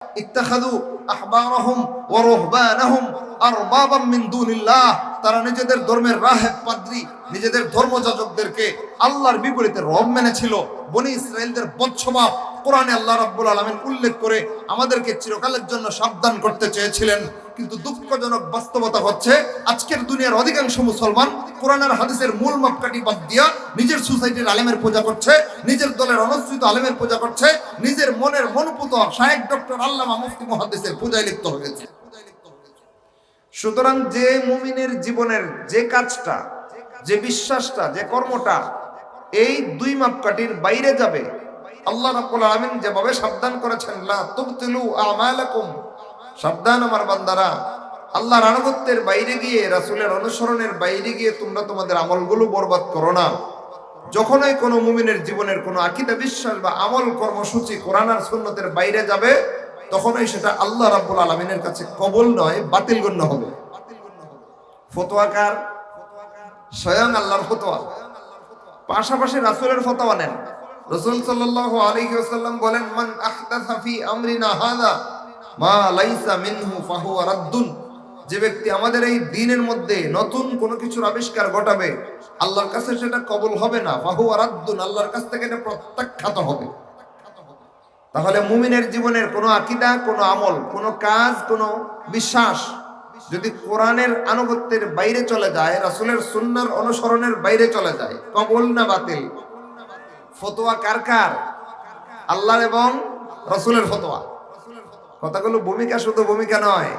ইত্তাখাযু আহবারহুম ওয়া রুহবানাহুম আরবাবাম মিন দুনিল্লাহ, তারা নিজেদের ধর্মের রাহেব পাদ্রী, নিজেদের ধর্মযাজকদেরকে আল্লাহর বিপরীতে রব মেনেছিল। বনি ইসরাঈলদের বদস্বভাব কোরআনে আল্লাহ রাব্বুল আলামিন উল্লেখ করে আমাদেরকে চিরকালের জন্য সাবধান করতে চেয়েছিলেন। কিন্তু দুঃখজনক বাস্তবতা হচ্ছে আজকের দুনিয়ার অধিকাংশ মুসলমান কোরআন আর হাদিসের মূল মাপকাঠি বাদ দিয়া নিজের সোসাইটির আলেমের পূজা করছে, নিজের দলের অনুসৃত আলেমের পূজা করছে, নিজের মনের মনোপুত শায়েখ ডক্টর আল্লামা মুফতি মুহাদ্দিসের পূজায় লিপ্ত হয়েছে। সুতরাং যে মুমিনের জীবনের যে কাজটা, যে বিশ্বাসটা, যে কর্মটা এই দুই মাপকাঠির বাইরে যাবে, আল্লাহ রাব্বুল আলামিন যেভাবে সাবধান করেছেন, লা তুবতিলু আমালাকুম, সাবধান আমার বান্দারা, আল্লাহর আনুগত্যের বাইরে গিয়ে, রাসূলের অনুসরণের বাইরে গিয়ে তোমরা তোমাদের আমলগুলো বরবাদ করো না। যখনই কোনো মুমিনের জীবনের কোনো আকীদা, বিশ্বাস বা আমল কর্মসূচি কোরআন আর সুন্নতের বাইরে যাবে, তখনই সেটা আল্লাহ রাব্বুল আলামিনের কাছে কবুল নয়, বাতিল গণ্য হবে। ফতোয়াকার স্বয়ং আল্লাহর ফতোয়া, পাশাপাশি রাসূলের ফতোয়া নেন। রাসূল সাল্লাল্লাহু আলাইহি ওয়াসাল্লাম বলেন, মান আহদাসা ফি আমরিনা হাযা মা লাইসা মিনহু ফাহুয়া রাদ্দুন, যে ব্যক্তি আমাদের এই দ্বীনের মধ্যে নতুন কোনো কিছুর আবিষ্কার ঘটাবে, আল্লাহর কাছে সেটা কবুল হবে না, ফাহুয়া রাদ্দুন, আল্লাহর কাছ থেকে এটা প্রত্যাখ্যাত হবে। তাহলে মুমিনের জীবনের কোনো আকীদা, কোনো আমল, কোনো কাজ, কোনো বিশ্বাস যদি কোরআনের আনুগত্যের বাইরে চলে যায়, রাসূলের সুন্নাহর অনুসরণের বাইরে চলে যায়, কবুল না বাতিল? ফতোয়া কার কার? আল্লাহর এবং রাসূলের ফতোয়া। কথাগুলো ভূমিকা, শুধু ভূমিকা নয়,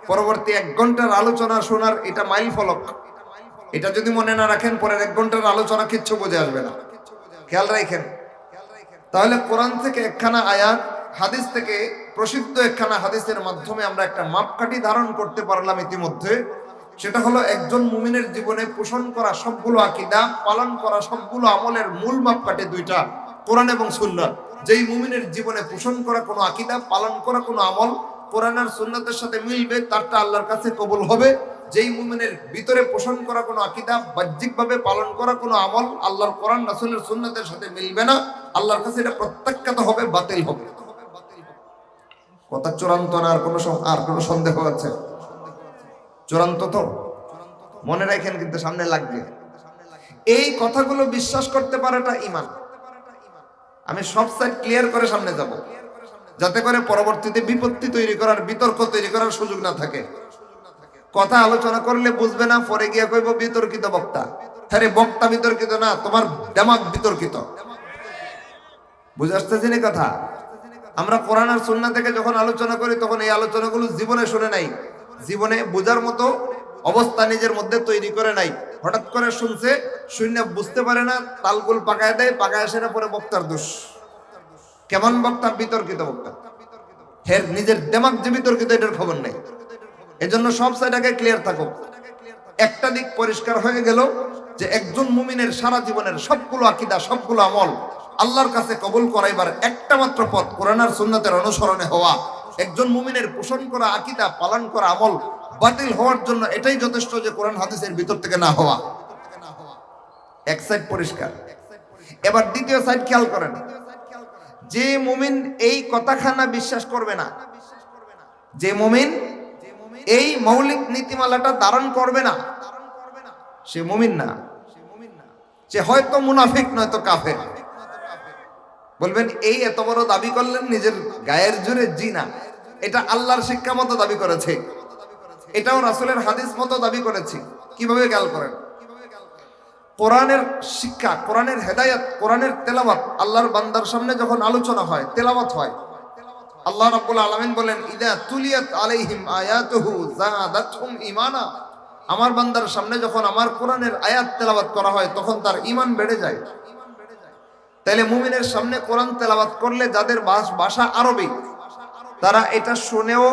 পরবর্তী 1 ঘন্টার আলোচনা শোনার এটা মাইল ফলক। এটা যদি মনে না রাখেন, পরের 1 ঘন্টার আলোচনা কিচ্ছু বুঝে আসবে না। খেয়াল রাখেন। তাহলে কোরআন থেকে একখানা আয়াত, হাদিস থেকে প্রসিদ্ধ একখানা হাদিসের মাধ্যমে আমরা একটা মাপকাঠি ধারণ করতে পারলাম ইতিমধ্যে। সেটা হলো একজন মুমিনের জীবনে পোষণ করা সবগুলো আকীদা, পালন করা সবগুলো আমলের মূল মাপকাঠি দুইটা, কোরআন এবং সুন্নাহ। যেই মুমিনের জীবনে পোষণ করা কোনো আকীদা, পালন করা কোনো আমল কোরআন আর সুন্নাতের সাথে মিলবে, তারটা আল্লাহর কাছে কবুল হবে। যেই মুমিনের ভিতরে পোষণ করা কোনো আকীদা, বাহ্যিকভাবে পালন করা কোনো আমল আল্লাহর কোরআন রাসূলের সুন্নাতের সাথে মিলবে না, আল্লাহর কাছে এটা প্রত্যাখ্যাত হবে, বাতিল হবে। কথা চূড়ান্ত না? আর কোনো সন্দেহ আছে? চূড়ান্ত তো? মনে রাখেন, কিন্তু সামনে লাগবে। এই কথাগুলো বিশ্বাস করতে পারাটা ঈমান। আমি সব সাইড ক্লিয়ার করে সামনে যাব, যাতে করে পরবর্তীতে বিপত্তি তৈরি করার, বিতর্ক তৈরি করার সুযোগ না থাকে। কথা আলোচনা করলে বুঝবে না, পরে গিয়া কইব বিতর্কিত বক্তা। আরে বক্তা বিতর্কিত না, তোমার দিমাগ বিতর্কিত। বুঝে আসতেছে না কথা? আমরা কোরআন আর সুন্নাহ থেকে যখন আলোচনা করি, তখন এই আলোচনাগুলো জীবনে শুনে নাই, জীবনে বোঝার মতো অবস্থা নিজের মধ্যে তৈরি করে নাই। হঠাৎ করে শুনছে, শুনে বুঝতে পারে না, তালগুল পাকায় দেয়, পাকায় আসে না, পরে বক্তার দোষ। কেমন বক্তা? বিতর্কিত বক্তা। হের নিজের দিমাগ যে বিতর্কিত, এটার খবর নেই। এজন্য সব সাইড আগে ক্লিয়ার থাকো। একটা দিক পরিষ্কার হয়ে গেল যে একজন মুমিনের সারা জীবনের সবগুলো আকীদা, সবগুলো আমল আল্লাহর কাছে কবুল করাইবার একটা মাত্র পথ কোরআন আর সুন্নাতের অনুসরণে হওয়া। একজন মুমিনের পোষণ করা আকীদা, পালন করা আমল বাতিল হওয়ার জন্য এটাই যথেষ্ট যে কোরআন হাদিসের ভিতর থেকে না হওয়া। এক সাইড পরিষ্কার। এবার দ্বিতীয় সাইড খেয়াল করেন। যে মুমিন এই কথাখানা বিশ্বাস করবে না, যে মুমিন এই মৌলিক নীতিমালাটা ধারণ করবে না, সে মুমিন না। সে হয়তো মুনাফিক, নয়তো কাফের। বলবেন এই এত বড় দাবি করলেন নিজের গায়ের জোরে? জি না, এটা আল্লাহর শিক্ষা মতো দাবি করেছে, এটাও রাসূলের হাদিস মতো দাবি করেছে। কিভাবে? খেয়াল করেন। কোরআনের শিক্ষা, কোরআনের হেদায়েত, কোরআনের তেলাওয়াত আল্লাহর বান্দার সামনে যখন আলোচনা হয়, তেলাওয়াত হয়, আল্লাহ রাব্বুল আলামিন বলেন, ইদা তুলিয়াত আলাইহিম আয়াতুহু যাদাতহুম ঈমানা, আমার বান্দার সামনে যখন আমার কোরআনের আয়াত তেলাওয়াত করা হয়, তখন তার ঈমান বেড়ে যায়। তাইলে মুমিনের সামনে কোরআন তেলাওয়াত করলে যাদের ভাষা আরবি, তারা এটা শুনেও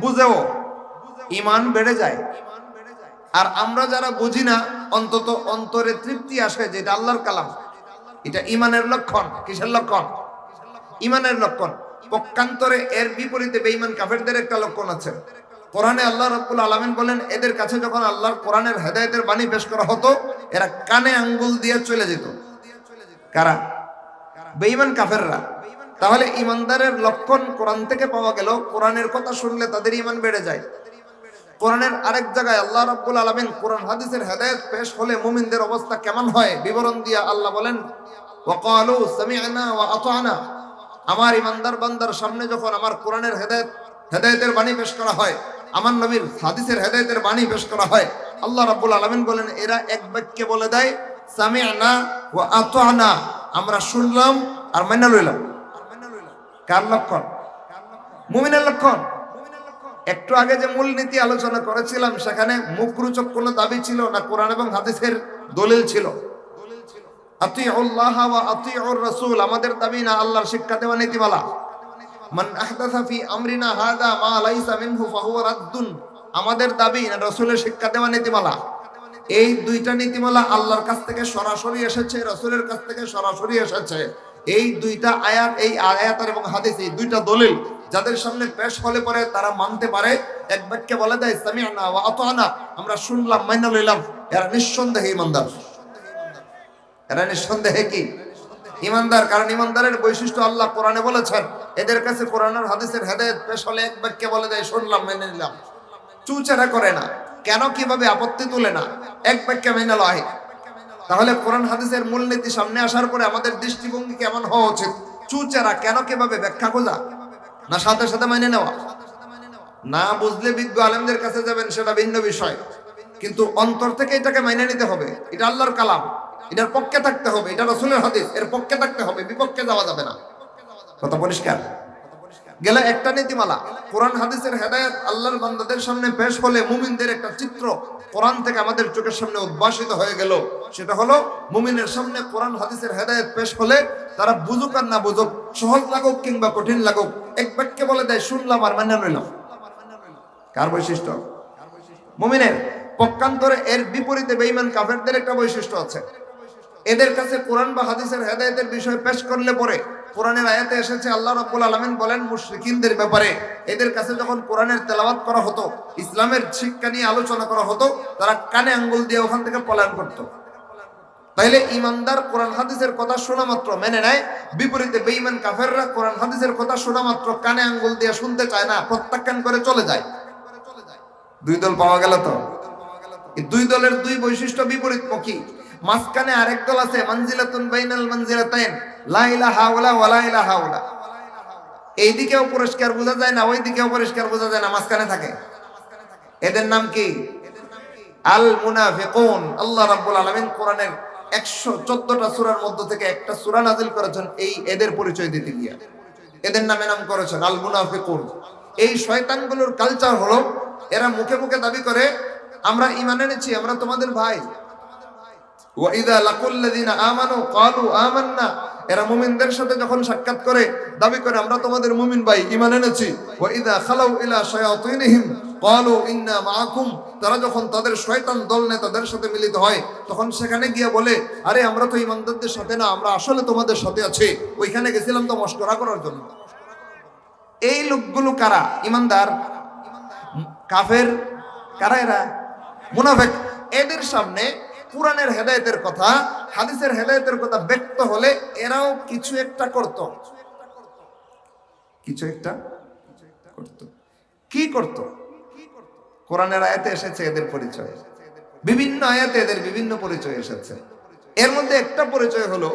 বুঝেও ঈমান বেড়ে যায়। আর আমরা যারা বুঝি না, অন্তত অন্তরে তৃপ্তি আসে যে এটা আল্লাহর কালাম। এটা ঈমানের লক্ষণ। কিসের লক্ষণ? ঈমানের লক্ষণ। পক্ষান্তরে এর বিপরীতে বেঈমান কাফেরদের একটা লক্ষণ আছে। কোরআনে আল্লাহ রাব্বুল আলামিন বলেন, এদের কাছে যখন আল্লাহর কোরআনের হেদায়েতের বাণী পেশ করা হতো, এরা কানে আঙ্গুল দিয়ে চলে যেত। কারা? বেঈমান কাফেররা। তাহলে ইমানদারের লক্ষণ কোরআন থেকে পাওয়া গেল, কোরআনের কথা শুনলে তাদের ইমান বেড়ে যায়। কোরআনের আরেক জায়গায় আল্লাহ রাব্বুল আলামিন কোরআন হাদিসের হেদায়েত পেশ হলে মুমিনদের অবস্থা কেমন হয় বিবরণ দিয়া আল্লাহ বলেন, ওয়াকালু সামি'না ওয়া আতা'না। আমার ইমানদার বান্দার সামনে যখন আমার কোরআনের হেদায়েতের বাণী পেশ করা হয়, আমার নবীর হাদিসের হেদায়েতের বাণী পেশ করা হয়, আল্লাহ রাব্বুল আলামিন বলেন এরা এক বাক্যে বলে দেয় সামি'না ওয়া আতা'না, আমরা শুনলাম আর মাইনা লইলাম। কার লক্ষণ? মুমিনের লক্ষণ। একটু আগে যে মূলনীতি আলোচনা করেছিলাম সেখানে মুখরোচক কোনো দাবি ছিল না, কোরআন এবং হাদিসের দলিল ছিল। আতিউল্লাহ ওয়া আতিউর রাসূল আমাদের দাবি না, আল্লাহর শিক্ষা দেওয়া নীতিমালা। মান আহদাসা ফি আমরিনা হাযা মা লাইসা মিনহু ফাহুয়া রাদ্দুন আমাদের দাবি না, রাসূলের শিক্ষা দেওয়া নীতিমালা। এই দুইটা নীতিমালা আল্লাহর কাছ থেকে সরাসরি এসেছে, রাসূলের কাছ থেকে সরাসরি এসেছে। এই দুইটা আয়াত, এই আয়াত এবং হাদিস, এই দুইটা দলিল যাদের সামনে পেশ হলে পরে তারা মানতে পারে, এক বাক্যে বলে দেয় সামি'না ওয়া আতা'না, আমরা শুনলাম মাইনা লইলাম, এরা নিঃসন্দেহে ঈমানদার। এরা নিঃসন্দেহে কি? ঈমানদার। কারণ ঈমানদারের বৈশিষ্ট্য আল্লাহ কোরআনে বলেছেন, এদের কাছে কোরআন আর হাদিসের হেদায়েত পেশ হলে এক বাক্যে বলে দেয় শুনলাম মেনে নিলাম। চুচেরা করে না, কেন কিভাবে আপত্তি তুলে না, এক বাক্যে মেনে লয়। তাহলে কোরআন হাদিসের মূলনীতি সামনে আসার পরে আমাদের দৃষ্টিভঙ্গি কেমন হওয়া উচিত? চুচেরা কেন কিভাবে ব্যাখ্যা খোঁজা, না সাথে সাথে মেনে নেওয়া? না বুঝলে বিজ্ঞ আলেমদের কাছে যাবেন, সেটা ভিন্ন বিষয়, কিন্তু অন্তর থেকে এটাকে মেনে নিতে হবে। এটা আল্লাহর কালাম, এটার পক্ষে থাকতে হবে, এটা রাসূলের হাদিস, এর পক্ষে থাকতে হবে, বিপক্ষে যাওয়া যাবে না। কথা পরিষ্কার গেল? একটা নীতিমালা কোরআন হাদিসের হেদায়েত আল্লাহর বান্দাদের সামনে পেশ হলে মুমিনদের একটা চিত্র কোরআন থেকে আমাদের চোখের সামনে উদ্ভাসিত হয়ে গেল। সেটা হলো মুমিনের সামনে কোরআন হাদিসের হেদায়েত পেশ হলে তারা বুঝুক আর না বুঝুক, সহজ লাগুক কিংবা কঠিন লাগুক, এক বাক্যে বলে দেয় শুনলাম আর মেনে নিলাম। কার বৈশিষ্ট্য? মুমিনের। পক্ষান্তরে এর বিপরীতে বেঈমান কাফেরদের একটা বৈশিষ্ট্য আছে। এদের কাছে কোরআন বা হাদিসের হেদায়েতের বিষয় পেশ করলে পরে, কোরআনের আয়াতে এসেছে আল্লাহ রাব্বুল আলামিন বলেন মুশরিকিনদের ব্যাপারে, এদের কাছে যখন কোরআনের তেলাওয়াত করা হতো, ইসলামের শিক্ষা নিয়ে আলোচনা করা হতো, তারা কানে আঙ্গুল দিয়ে ওখান থেকে পলায়ন করত। তাইলে ইমানদার কোরআন হাদিসের কথা শোনা মাত্র মেনে নেয়, বিপরীতে বেঈমান কাফেররা কোরআন হাদিসের কথা শোনা মাত্র কানে আঙ্গুল দিয়ে শুনতে চায় না, প্রত্যাখ্যান করে চলে যায়। দুই দল পাওয়া গেল। তো এই দুই দলের দুই বৈশিষ্ট্য বিপরীতমুখী। মাঝখানে আরেক দল আছে মানজিলাতুন বাইনাল মানজিলাতাইন, লা ইলাহা ওয়া লা ইলাহা ওয়া। এই দিকেও পরিষ্কার বোঝা যায় না, ওই দিকেও পরিষ্কার বোঝা যায় না, মাঝখানে থাকে। এদের নাম কি? আল মুনাফিকুন। আল্লাহ রাব্বুল আলামিন কোরআনের 114টা সূরার মধ্য থেকে একটা সূরা নাযিল করেছেন এই এদের পরিচয় দিতে গিয়ে। এদের নামে নাম করেছেন আল মুনাফিকুন। এই শয়তানগুলোর কালচার হলো এরা মুখে মুখে দাবি করে আমরা ঈমান এনেছি, আমরা তোমাদের ভাই। ওয়া ইযা লাকুল্লাযিনা আমানু ক্বালু আমান্না, এরা মুমিনদের সাথে যখন সাক্ষাৎ করে দাবি করে আমরা তোমাদের মুমিন ভাই, ঈমান এনেছি। ওয়া ইযা খালাউ ইলা শায়াতিনহিম ক্বালু ইন্না মাআকুম, তারা যখন তাদের শয়তান দল নেতাদের সাথে মিলিত হয় তখন সেখানে গিয়ে বলে আরে আমরা তো ঈমানদারদের সাথে না, আমরা আসলে তোমাদের সাথে আছি, ওইখানে গেছিলাম তো মশকরা করার জন্য। এই লোকগুলো কারা? ঈমানদার, কাফের, কারা? এরা মুনাফিক। এদের সামনে কোরআনের হেদায়েতের কথা, হাদিসের হেদায়েতের কথা ব্যক্ত হলে এরাও কিছু একটা করত। কিছু একটা করত। কি করত? কোরআনের আয়াতে এসেছে এদের পরিচয়, বিভিন্ন আয়াতে এদের বিভিন্ন পরিচয় এসেছে। এর মধ্যে একটা পরিচয় হলো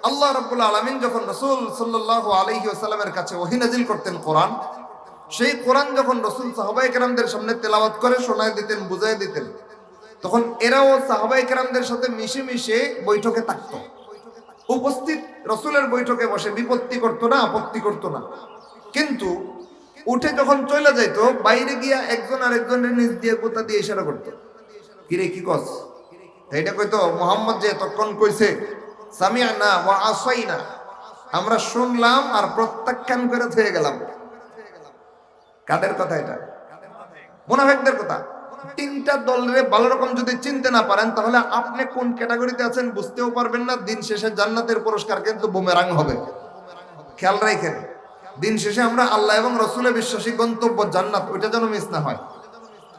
আল্লাহ রাব্বুল আলামিন যখন রাসূল সাল্লাল্লাহু আলাইহি ওয়াসাল্লামের কাছে ওহী নাযিল করতেন কোরআন, সেই কোরআন যখন রাসূল সাহাবায়ে কেরামদের সামনে তেলাওয়াত করে শোনায় দিতেন, বুঝায় দিতেন, তখন এরাও সাহাবায়ে কেরামদের সাথে মিশে মিশে বৈঠকে থাকত। উপস্থিত রাসূলের বৈঠকে বসে বিপত্তি করতো না, আপত্তি করতো না। কিন্তু উঠে যখন চলে যাইতো, বাইরে গিয়া একজন আরেকজনের নিজ দিয়ে গোতা দিয়ে ইশারা করতো, কিরে কি কস? এইটা কইতো মুহাম্মদ যে তখন কইছে সামি'না ওয়া আসাইনা, আমরা শুনলাম আর প্রত্যাখ্যান করে থয়ে গেলাম। কাদের কথা এটা? মুনাফিকদের কথা। তিনটা দলের ভালো রকম যদি চিনতে না পারেন তাহলে আপনি কোন ক্যাটাগরিতে আছেন বুঝতেও পারবেন না। দিন শেষে জান্নাতের পুরস্কার কিন্তু বুমেরাং হবে। খেয়াল রাখেন, দিন শেষে আমরা আল্লাহ এবং রাসূলে বিশ্বাসী, গন্তব্য জান্নাত, ওইটা যেন মিস না হয়।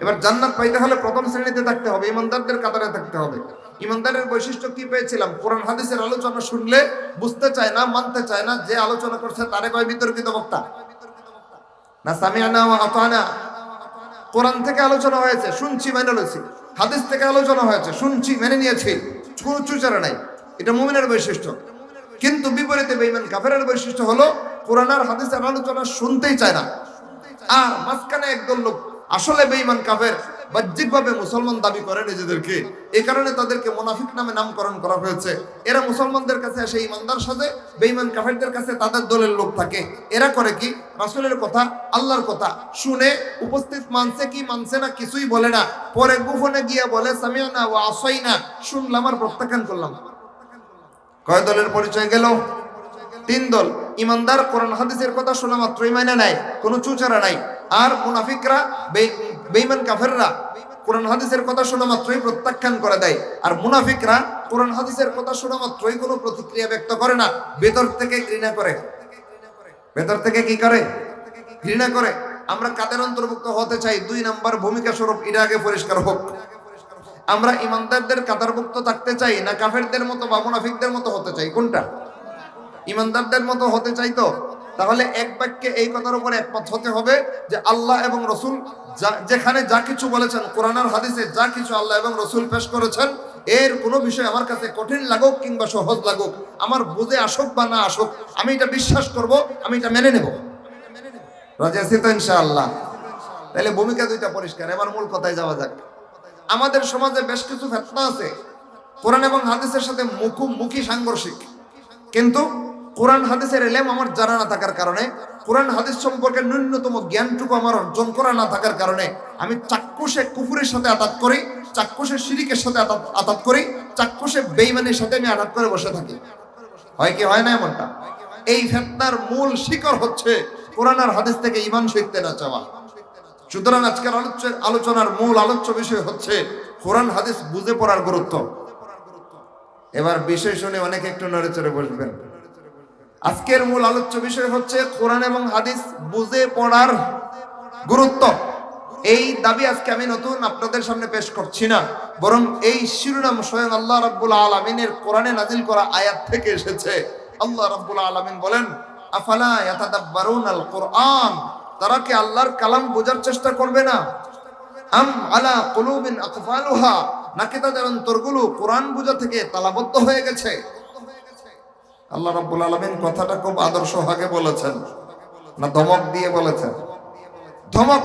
এবার জান্নাত পাইতে হলে প্রথম শ্রেণীতে থাকতে হবে, ইমানদারদের কাতারে থাকতে হবে। ইমানদারের বৈশিষ্ট্য কি পেয়েছিলাম? কোরআন হাদিসের আলোচনা শুনলে বুঝতে চায় না, মানতে চায় না, যে আলোচনা করছে তারে কয় বিতর্কিত বক্তা না। সামিআনা ওয়া আতানা, কোরআন থেকে আলোচনা হয়েছে শুনছি মেনে নিয়েছি, হাদিস থেকে আলোচনা হয়েছে শুনছি মেনে নিয়েছি, কোনো চুচারা নাই। এটা মুমিনের বৈশিষ্ট্য। কিন্তু বিপরীতে বেঈমান কাফেরের বৈশিষ্ট্য হলো কোরআন আর হাদিসের আলোচনা শুনতেই চায় না। আর মাঝখানে একদল লোক আসলে বেঈমান কাফের, বাহ্যিকভাবে মুসলমান দাবি করে নিজেদেরকে, এই কারণে তাদেরকে মুনাফিক নামে নামকরণ করা হয়েছে। এরা মুসলমানদের কাছে এসে ইমানদার সাজে, বেঈমান কাফেরদের কাছে তাদের দলের লোক থাকে। এরা করে কি? রাসূলের কথা, আল্লাহর কথা শুনে উপস্থিত মানছে কি মানছে না কিছুই বলে না, পরে গোপনে গিয়ে বলে সামিআনা ওয়া আসাইনা, শুনলাম আর প্রত্যাখ্যান করলাম। কয় দলের পরিচয় গেল? 3 দল। ইমানদার কোরআন হাদিসের কথা শোনা মাত্রই মানে নাই, কোনো চুচারা নাই। আর মুনাফিকরা, বেঈমান কাফেররা কোরআন হাদিসের কথা শোনা মাত্রই প্রত্যাখ্যান করে দেয়। আর মুনাফিকরা কোরআন হাদিসের কথা শোনা মাত্রই কোনো প্রতিক্রিয়া ব্যক্ত করে না, ভেতর থেকে ঘৃণা করে। ভেতর থেকে কি করে? ঘৃণা করে। আমরা কাদের অন্তর্ভুক্ত হতে চাই? 2 নাম্বার ভূমিকা স্বরূপ এটা আগে পরিষ্কার হোক। আমরা ইমানদারদের কাতারভুক্ত থাকতে চাই না কাফেরদের মতো বা মুনাফিকদের মতো হতে চাই? কোনটা? ইমানদারদের মতো হতে চাই। তো তাহলে এক বাক্যে এই কথার উপর একমত হতে হবে যে আল্লাহ এবং রসুল যেখানে যা কিছু বলেছেন, কোরআন আর হাদিসে যা কিছু আল্লাহ এবং রসুল পেশ করেছেন, এর কোনো বিষয় আমার কাছে কঠিন লাগুক কিংবা সহজ লাগুক, আমার বুঝে আসুক বা না আসুক, আমি এটা বিশ্বাস করব, আমি এটা মেনে নেব। রাজি আছি তো ইনশাআল্লাহ? তাহলে ভূমিকা 2টা পরিষ্কার। এবার মূল কথায় যাওয়া যাক। আমাদের সমাজে বেশ কিছু ফিতনা আছে কোরআন এবং হাদিসের সাথে মুখোমুখি সাংঘর্ষিক, কিন্তু কোরআন হাদিসের ইলম আমার জানা না থাকার কারণে, কোরআন হাদিস সম্পর্কে ন্যূনতম জ্ঞানটুকু আমার অর্জন করা না থাকার কারণে আমি চাক্ষুষে কুফুরের সাথে আঘাত করি, চাক্ষুষে শিরিকের সাথে আঘাত করি, চাক্ষুষে বেঈমানের সাথে আমি আঘাত করে বসে থাকি। হয় কি হয় না এমনটা? এই ফিতনার মূল শিকড় হচ্ছে কোরআন আর হাদিস থেকে ঈমান শিখতে না চাওয়া। সুতরাং আজকের আলোচনার মূল আলোচ্য বিষয় হচ্ছে কোরআন হাদিস বুঝে পড়ার গুরুত্ব। এবার বিষয় শুনে অনেকে একটু নড়েচড়ে বসবেন। আজকের মূল আলোচ্য বিষয় হচ্ছে কোরআন এবং হাদিস বুঝে পড়ার গুরুত্ব। এই দাবি আজকে আমি নতুন আপনাদের সামনে পেশ করছি না, বরং এই শিরোনাম স্বয়ং আল্লাহ রাব্বুল আলামিনের কোরআনে নাজিল করা আয়াত থেকে এসেছে। আল্লাহ রাব্বুল আলামিন বলেন, আফালা ইয়াতাদাব্বারুনাল কুরআন, তারা কি আল্লাহর কালাম বোঝার চেষ্টা করবে না? আম আলা কুলুবিন আকফালুহা, নাকি তাদের অন্তরগুলো কোরআন বোঝা থেকে তালাবদ্ধ হয়ে গেছে? আল্লাহ রাব্বুল আলামিন কথাটা খুব আদর্শ ভাগে বলেছেন না ধমক দিয়ে বলেছেন? ধমক,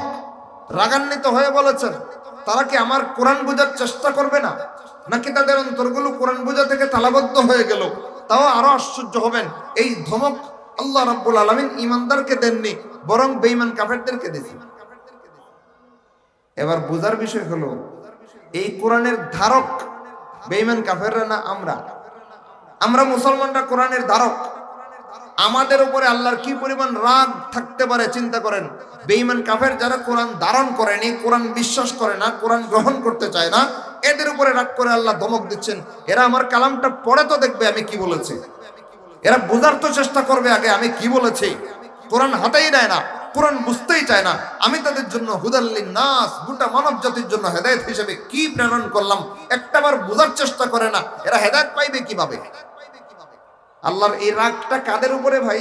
রাগান্বিত হয়ে বলেছেন। তারা কি আমার কোরআন বোঝার চেষ্টা করবে না, নাকি তাদের অন্তরগুলো কোরআন বোঝা থেকে তালাবদ্ধ হয়ে গেল? তাও আরো আশ্চর্য হবেন, এই ধমক আল্লাহ রাব্বুল আলামিন ইমানদারকে দেননি, বরং বেঈমান কাফেরদেরকে দিয়েছেন। এবার বুঝার বিষয় হলো, এই কোরআনের ধারক বেঈমান কাফেররা না আমরা? আমরা মুসলমানরা কোরআনের ধারক। আমাদের উপরে আল্লাহর কি পরিমাণ রাগ থাকতে পারে চিন্তা করেন। বেঈমান কাফের যারা কোরআন ধারণ করেনি, কোরআন বিশ্বাস করে না, কোরআন গ্রহণ করতে চায় না, এদের উপরে রাগ করে আল্লাহ ধমক দিচ্ছেন, এরা আমার কালামটা পড়ে তো দেখবে আমি কি বলেছি, এরা বোঝার তো চেষ্টা করবে আগে আমি কি বলেছি। কোরআন হাতেই দেয় না, কোরআন বুঝতেই চায় না। আমি তাদের জন্য হুদাল লিন্নাস, গোটা মানব জাতির জন্য হেদায়েত হিসেবে কি প্রেরণ করলাম একটাবার বোঝার চেষ্টা করে না, এরা হেদায়েত পাইবে কিভাবে? আল্লাহর এই রাগটা কাদের উপরে ভাই?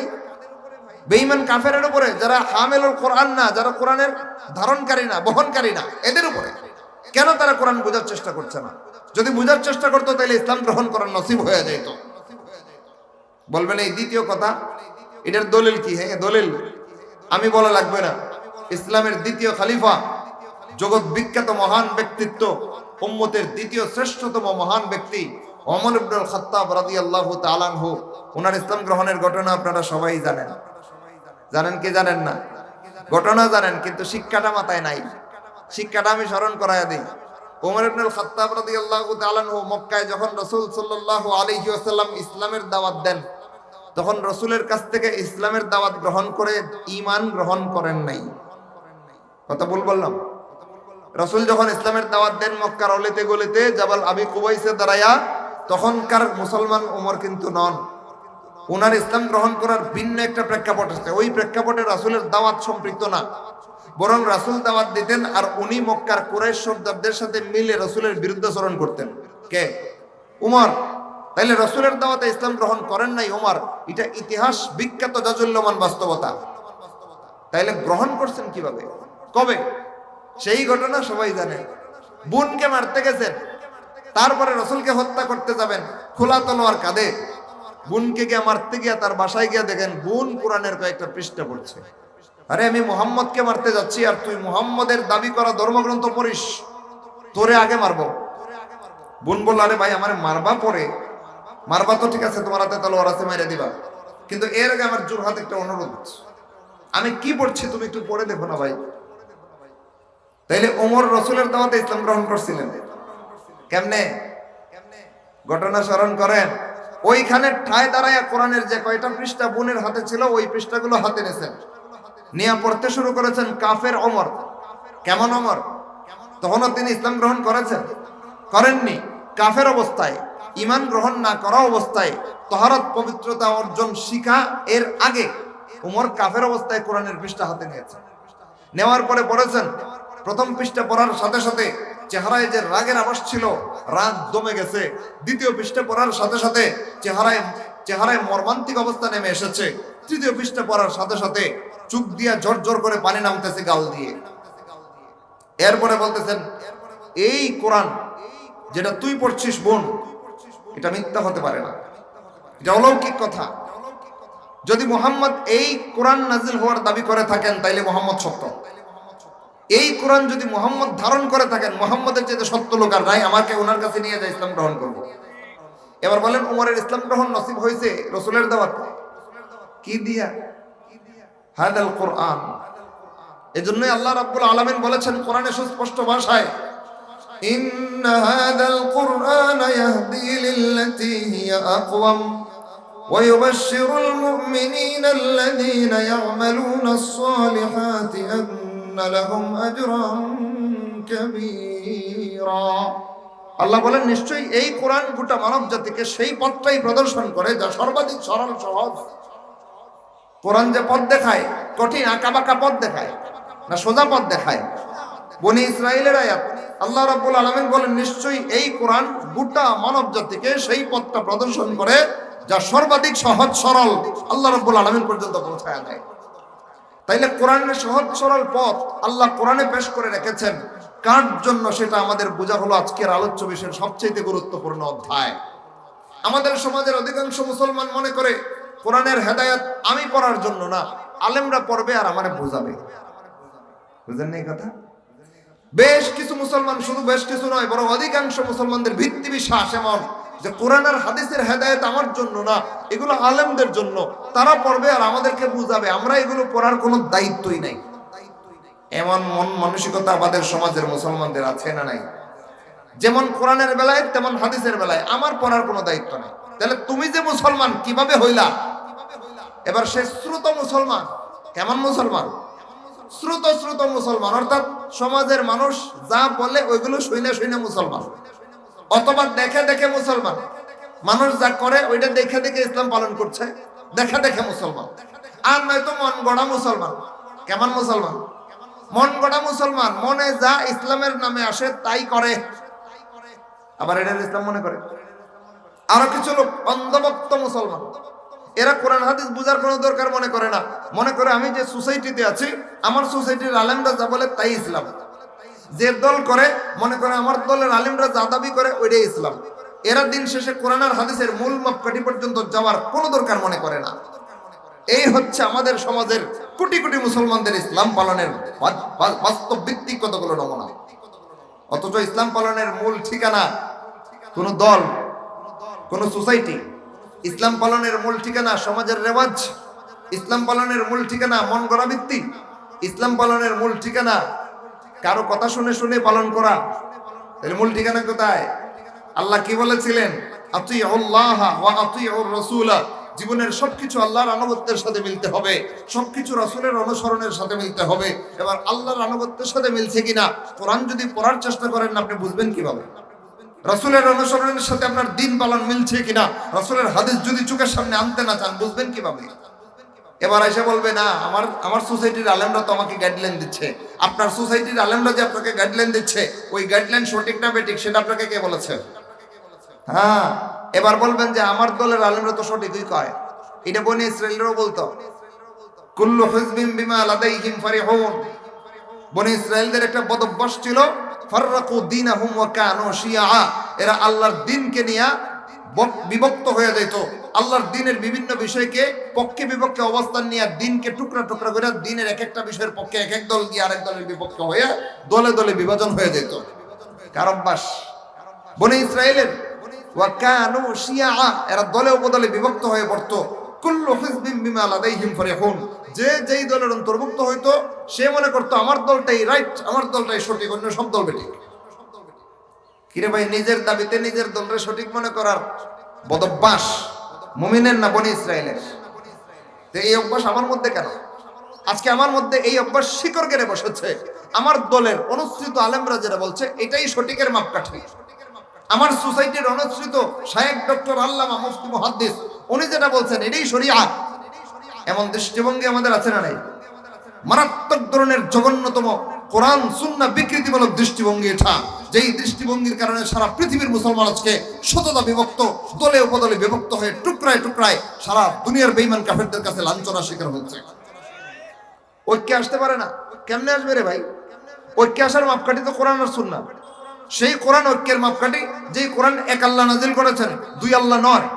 বেঈমান কাফেরের উপরে, যারা হামেলুল কোরআন না, যারা কোরআনের ধারণকারী না, বহনকারী না, এদের উপরে। কেন তারা কোরআন বোঝার চেষ্টা করছে না? যদি বোঝার চেষ্টা করতো তাহলে ইসলাম গ্রহণ করার নসিব হয়ে যেত। বলবেন এই দ্বিতীয় কথা, এটার দলিল কি? হ্যাঁ দলিল আমি বলা লাগবে না। ইসলামের দ্বিতীয় খলিফা, জগৎ বিখ্যাত মহান ব্যক্তিত্ব, উম্মতের দ্বিতীয় শ্রেষ্ঠতম মহান ব্যক্তি ওমর ইবনুল খাত্তাব রাদিয়াল্লাহু তাআলা আনহু, ওনার ইসলাম গ্রহণের ঘটনা আপনারা সবাই জানেন। জানেন কি জানেন না? ঘটনা জানেন, কিন্তু শিক্ষাটা মাথায় নাই। শিক্ষাটা আমি স্মরণ করায়া দিই। ওমর ইবনুল খাত্তাব রাদিয়াল্লাহু তাআলা আনহু মক্কায় যখন রাসূল সাল্লাল্লাহু আলাইহি ওয়াসাল্লাম ইসলামের দাওয়াত দেন, তখন রাসূলের কাছ থেকে ইসলামের দাওয়াত গ্রহণ করে ঈমান গ্রহণ করেন নাই। কথা বললাম? রাসূল যখন ইসলামের দাওয়াত দেন মক্কার অলিতে গলিতে জাবাল আবি কুবাইসে দাঁড়ায়া, তখনকার মুসলমান ওমর কিন্তু নন। ওনার ইসলাম গ্রহণ করার ভিন্ন একটা প্রেক্ষাপট আছে, ওই প্রেক্ষাপটে রাসূলের দাওয়াত সম্পৃক্ত না। বরং রাসূল দাওয়াত দিতেন আর উনি মক্কার কুরাইশ সর্দারদের সাথে মিলে রাসূলের বিরুদ্ধাচরণ করতেন। কে? উমর। তাইলে রাসূলের দাওয়াতে ইসলাম গ্রহণ করেন নাই উমর, এটা ইতিহাস বিখ্যাত জাজুল্যমান বাস্তবতা। তাইলে গ্রহণ করছেন কিভাবে, কবে? সেই ঘটনা সবাই জানে। বোনকে মারতে গেছেন, তারপরে রাসূলকে হত্যা করতে যাবেন, খোলা তলোয়ার কাঁধে। বোনকে গিয়ে মারতে গিয়া তার বাসায় গিয়া দেখেন বোন কোরআনের কয়েকটা পৃষ্ঠা পড়ছে। আরে আমি মুহাম্মদকে মারতে যাচ্ছি আর তুই মুহাম্মদের দাবি করা ধর্মগ্রন্থ পড়িস, তোরে আগে মারবো। বোন বলল, আরে ভাই আমার মারবা পরে, মারবা তো ঠিক আছে, তোমার হাতে তলোয়ার আছে, মাইরে দিবা, কিন্তু এর আগে আমার জোরহাত একটা অনুরোধ, আমি কি পড়ছি তুমি একটু পড়ে দেখো না ভাই। তাইলে ওমর রাসূলের দাওয়াতে ইসলাম গ্রহণ করছিলেন কেমনে? ঘটনা স্মরণ করেন। ওইখানে ঠায় দাঁড়ায় কোরআনের যে কয়টা পৃষ্ঠা বোনের হাতে ছিল ওই পৃষ্ঠাগুলো হাতে নিয়েছেন, নিয়ে পড়তে শুরু করেছেন। কাফের ওমর। কেমন ওমর? তখনও তিনি ইসলাম গ্রহণ করেছেন? করেননি। কাফের অবস্থায়, ঈমান গ্রহণ না করা অবস্থায়, তহরত পবিত্রতা অর্জন শিখা এর আগে ওমর কাফের অবস্থায় কোরআনের পৃষ্ঠা হাতে নিয়েছেন। নেওয়ার পরে পড়েছেন, প্রথম পৃষ্ঠা পড়ার সাথে সাথে চেহারায় যে রাগের আভাস ছিল, রাগ দমে গেছে। দ্বিতীয় পৃষ্ঠা পড়ার সাথে সাথে চেহারায় মর্মান্তিক অবস্থা নেমে এসেছে। তৃতীয় পৃষ্ঠা পড়ার সাথে সাথে চোখ দিয়া ঝরঝর করে পানি নামতেছে গাল দিয়ে। এরপরে বলতেছেন, এই কোরআন যেটা তুই পড়ছিস বোন, এটা মিথ্যা হতে পারে না, এটা অলৌকিক কথা। যদি মুহাম্মদ এই কোরআন নাজিল হওয়ার দাবি করে থাকেন তাইলে মুহাম্মদ সত্য। এই কোরআন যদি মুহাম্মদ ধারণ করে থাকেন, মুহাম্মদের চেয়ে সত্য লোক আর নাই, আমাকে ওনার কাছে নিয়ে যায়, ইসলাম গ্রহণ করব। এবার বলেন ওমরের ইসলাম গ্রহণ নসিব হয়েছে রাসূলের দাওয়াত কি দিয়া? হাদাল কোরআন। এজন্যই আল্লাহ রাব্বুল আলামিন বলেছেন কোরআনে সুস্পষ্ট ভাষায়, ইন্না হাদাল কোরআন ইয়াহদি লিল্লাতী হিয়া আকওয়াম ওয়া ইউবাশশিরুল মুমিনিনা আল্লাযীনা ইয়া'মালুনাস সালিহাতি আন্না লাহুম আজরান কাবীরা। আল্লাহ বলেন নিশ্চয়ই এই কোরআন গোটা মানব জাতিকে সেই পথটাই প্রদর্শন করে যা সর্বাধিক সরল সহজ। কোরআন যে পথ দেখায়, কঠিন আঁকাবাঁকা পথ দেখায় না সোজা পথ দেখায়? বনি ইসরাইলের আয়াত। আল্লাহ রাব্বুল আলামিন বলেন নিশ্চয়ই এই কোরআন গোটা মানব জাতিকে সেই পথটা প্রদর্শন করে যা সর্বাধিক সহজ সরল আল্লাহ রাব্বুল আলামিন পর্যন্ত পৌঁছায় দেয়। তাইলে কোরআনের সহজ সরল পথ আল্লাহ কোরআনে পেশ করে রেখেছেন কার জন্য, সেটা আমাদের বোঝা হলো আজকের আলোচ্য বিষয়ের সবচেয়ে গুরুত্বপূর্ণ অধ্যায়। আমাদের সমাজের অধিকাংশ মুসলমান মনে করে কোরআনের হেদায়েত আমি পড়ার জন্য না, আলেমরা পড়বে আর আমারে বোঝাবে। বুঝেন না এই কথা? বেশ কিছু মুসলমান, শুধু বেশ কিছু নয় বরং অধিকাংশ মুসলমানদের ভিত্তি বিশ্বাস এমন যে কোরআন আর হাদিসের হেদায়েত আমার জন্য না, এগুলো আলেমদের জন্য, তারা পড়বে আর আমাদেরকে বুঝাবে, আমরা এগুলো পড়ার কোনো দায়িত্বই নাই। এমন মন মানসিকতা আমাদের সমাজের মুসলমানদের আছে না নাই? যেমন কোরআনের বেলায় তেমন হাদিসের বেলায় আমার পড়ার কোনো দায়িত্ব নাই। তাহলে তুমি যে মুসলমান কিভাবে হইলা? এবার সে শ্রুত মুসলমান। কেমন মুসলমান? শ্রুত মুসলমান, অর্থাৎ সমাজের মানুষ যা বলে ওইগুলো শুনে শুনে মুসলমান, অথবা দেখে দেখে মুসলমান। মানুষ যা করে ওইটা দেখে দেখে ইসলাম পালন করছে, দেখে দেখে মুসলমান। আর নয়তো মন গড়া মুসলমান। কেমন মুসলমান? মন গড়া মুসলমান, মনে যা ইসলামের নামে আসে তাই করে, আবার এটা ইসলাম মনে করে। আরো কিছু লোক অন্ধভক্ত মুসলমান, এরা কোরআন হাদিস বুঝার কোনো দরকার মনে করে না, মনে করে আমি যে সোসাইটিতে আছি আমার সোসাইটির আলেমরা যা বলে তাই ইসলাম। যে দল করে মনে করে আমার দলের আলেমরা যা দাবি করে ওইটাই ইসলাম। এরা দিন শেষে কোরআন আর হাদিসের মূল মাপকাঠি পর্যন্ত যাওয়ার কোনো দরকার মনে করে না। এই হচ্ছে আমাদের সমাজের কোটি কোটি মুসলমানদের ইসলাম পালনের বাস্তব ভিত্তিক কতগুলো নমুনা। অথচ ইসলাম পালনের মূল ঠিকানা কোন দল, কোন সোসাইটি। ইসলাম পালনের মূল ঠিকানা সমাজের রেওয়াজ। ইসলাম পালনের মূল ঠিকানা মন গড়া ভিত্তি। ইসলাম পালনের মূল ঠিকানা কারো কথা শুনে শুনে পালন করা। তাহলে মূল ঠিকানা কোথায়? আল্লাহ কি বলেছিলেন? আতিউল্লাহ ওয়া আতিউর রাসূলা। জীবনের সবকিছু আল্লাহর আনুগত্যের সাথে মিলতে হবে, সবকিছু রাসূলের অনুসরণের সাথে মিলতে হবে। এবার আল্লাহর আনুগত্যের সাথে মিলছে কিনা কোরআন যদি পড়ার চেষ্টা করেন আপনি বুঝবেন কিভাবে? রাসূলের অনুসরণের সাথে আপনার দিন পালন মিলছে কিনা রাসূলের হাদিস যদি চোখের সামনে আনতে না চান বুঝবেন কিভাবে? এবার এসে বলবে না আমার আমার সোসাইটির আলেমরা তো আমাকে গাইডলাইন দিচ্ছে। আপনার সোসাইটির আলেমরা যে আপনাকে গাইডলাইন দিচ্ছে, ওই গাইডলাইন সঠিক না বেঠিক সেটা আপনাকে কে বলেছে? হ্যাঁ, এবার বলবেন যে আমার দলের আলেমরা তো সঠিকই কয়। এটা বনি ইসরাইলেরও বলতো, কুল্লু হিজবিন বিমা লাদাইহিম ফারিহুন। বনি ইসরাইলদের একটা বদভ্যাস ছিল, ফাররাকু দীনাহুম ওয়া কানু শিয়া। এরা আল্লাহর দ্বীনকে নিয়ে বিভক্ত হয়ে যেত। আল্লাহর দ্বীনের বিভিন্ন বিষয়কে পক্ষে বিপক্ষে অবস্থান নিয়ে দ্বীনকে টুকরা টুকরা করে দ্বীনের এক একটা বিষয়ের পক্ষে এক এক দল গিয়ে আরেক দলের বিপক্ষে হয়ে দলে দলে বিভাজন হয়ে যেত। কার অভ্যাস? বনি ইসরাইলের। ওয়া কানু শিয়া, এরা দলে উপদলে বিভক্ত হয়ে পড়তো। কুল্লু হিজবিন বিমা লাদাইহিম ফারিহুন। যে যেই দলের অন্তর্ভুক্ত হইতো সে মনে করতো আমার দলটাই রাইট, আমার দলটাই সঠিক, অন্য সব দল বেঠিক। কিরে ভাই, নিজের দাবিতে নিজের দলরে সঠিক মনে করার বদভ্যাস মুমিনের না বনি ইসরাইলের? তো এই অভ্যাস আমার মধ্যে কেন? আজকে আমার মধ্যে এই অভ্যাস শিকড় কেড়ে বসেছে। আমার দলের অনুসৃত আলেমরা যেটা বলছে এটাই সঠিকের মাপকাঠি। আমার সোসাইটির অনুসৃত শায়েখ ডক্টর আল্লামা মুফতি মুহাদ্দিস উনি যেটা বলছেন এটাই শরিয়াত। এমন দৃষ্টিভঙ্গি আমাদের আছে না নাই? মারাত্মক ধরনের জঘন্যতম কোরআন সুন্নাহ বিকৃতিমূলক দৃষ্টিভঙ্গি এটা, যেই দৃষ্টিভঙ্গির কারণে সারা পৃথিবীর মুসলমান আজকে শততা বিভক্ত, দলে উপদলে বিভক্ত হয়ে টুকরায় টুকরায় সারা দুনিয়ার বেঈমান কাফেরদের কাছে লাঞ্ছনা শিকার হচ্ছে। ঐক্য আসতে পারে না। কেমনে আসবে রে ভাই? ঐক্য আসার মাপকাঠি তো কোরআন আর সুন্নাহ। সেই কোরআন ঐক্যের মাপকাঠি, যেই কোরআন এক আল্লাহ নাজিল করেছেন, দুই আল্লাহ নয়।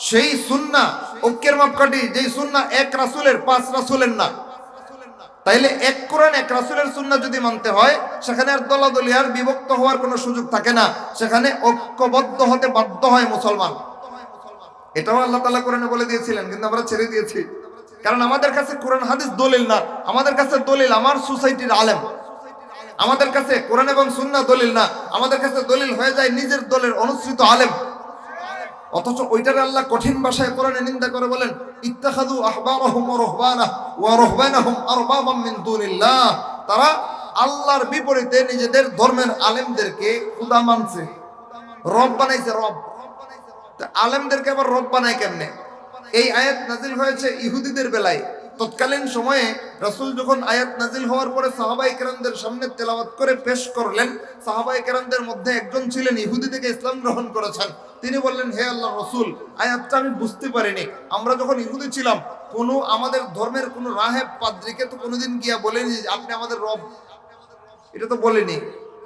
সেই সুন্নাহ ঐক্যের মাপকাঠি, যেই সুন্নাহ এক রাসূলের, পাঁচ রাসূলের না। তাইলে এক কোরআন এক রাসূলের সুন্নাহ যদি মানতে হয়, সেখানে আর দলাদলি আর বিভক্ত হওয়ার কোনো সুযোগ থাকে না। সেখানে ঐক্যবদ্ধ হতে বাধ্য হয় মুসলমান। এটাও আল্লাহ তাআলা কোরআনে বলে দিয়েছিলেন, কিন্তু আমরা ছেড়ে দিয়েছি। কারণ আমাদের কাছে কোরআন হাদিস দলিল না, আমাদের কাছে দলিল আমার সোসাইটির আলেম। আমাদের কাছে কোরআন এবং সুন্নাহ দলিল না, আমাদের কাছে দলিল হয়ে যায় নিজের দলের অনুসৃত আলেম। অথচ ওইটারে আল্লাহ কঠিন ভাষায় কোরআনে নিন্দা করে বলেন, ইত্তাখাযু আহবারহুম ওয়া রুহবানাহুম আরবাবাম মিন দুনিল্লাহ। তারা আল্লাহর বিপরীতে নিজেদের ধর্মের আলেমদেরকে খোদা মানছে, রব বানাইছে। রব, আলেমদেরকে আবার রব বানায় কেমনে? এই আয়াত নাজিল হয়েছে ইহুদিদের বেলায়। তৎকালীন সময়ে রাসূল যখন আয়াত নাজিল হওয়ার পরে সাহাবায়ে কেরামদের সামনে তেলাওয়াত করে পেশ করলেন, সাহাবায়ে কেরামদের মধ্যে একজন ছিলেন ইহুদি থেকে ইসলাম গ্রহণ করেছেন। তিনি বললেন, হে আল্লাহর রাসূল, আয়াতটা আমি বুঝতে পারিনি। আমরা যখন ইহুদি ছিলাম কোনো আমাদের ধর্মের কোনো রাহেব পাদ্রীকে তো কোনোদিন গিয়া বলেনি আপনি আমাদের রব, এটা তো বলেনি।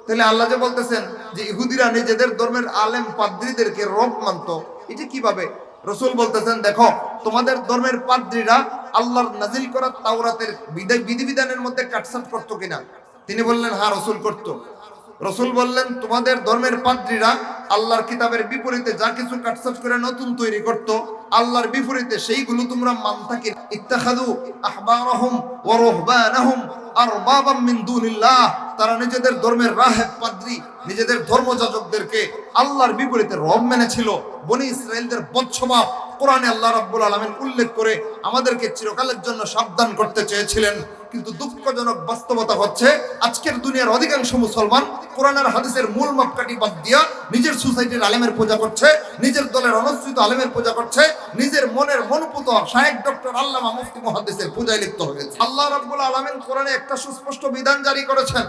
তাহলে আল্লাহ যে বলতেছেন যে ইহুদিরা নিজেদের ধর্মের আলেম পাদ্রীদেরকে রব মানতো, এটা কিভাবে? রাসূল বলতেছেন, দেখো তোমাদের ধর্মের পাদ্রীরা আল্লাহর নাজিল করা তাওরাতের বিধিবিধানের মধ্যে কাটছাঁট করতো কিনা? তিনি বললেন, হ্যাঁ রাসূল করতো। রাসূল বললেন, তোমাদের ধর্মের পাদ্রীরা আল্লাহর কিতাবের বিপরীতে যা কিছু কাটছাঁট করে নতুন তৈরি করত, আল্লাহর বিপরীতে সেইগুলো তোমরা মানতা কিনা? ইত্তাখাযু আহবারহুম ওয়া রুহবানাহুম আরবাবাম মিন দুনিল্লাহ। তারা নিজেদের ধর্মের রাহেব পাদ্রী, নিজেদের ধর্মযাজকদেরকে আল্লাহর বিপরীতে রব মেনেছিল। বনি ইসরাইলদের বদস্বভাব কোরআনে আল্লাহ রাব্বুল আলামিন উল্লেখ করে আমাদেরকে চিরকালের জন্য সাবধান করতে চেয়েছিলেন। কিন্তু দুঃখজনক বাস্তবতা হচ্ছে আজকের দুনিয়ার অধিকাংশ মুসলমান কোরআন আর হাদিসের মূল মাপকাঠি বাদ দিয়া নিজের সোসাইটির আলেমের পূজা করছে, নিজের দলের অনুসৃত আলেমের পূজা করছে, নিজের মনের মনোপুত শায়েখ ডক্টর আল্লামা মুফতি মুহাদ্দিসের পূজায় লিপ্ত হয়েছে। আল্লাহ রাব্বুল আলামিন কোরআনে একটা সুস্পষ্ট বিধান জারি করেছেন।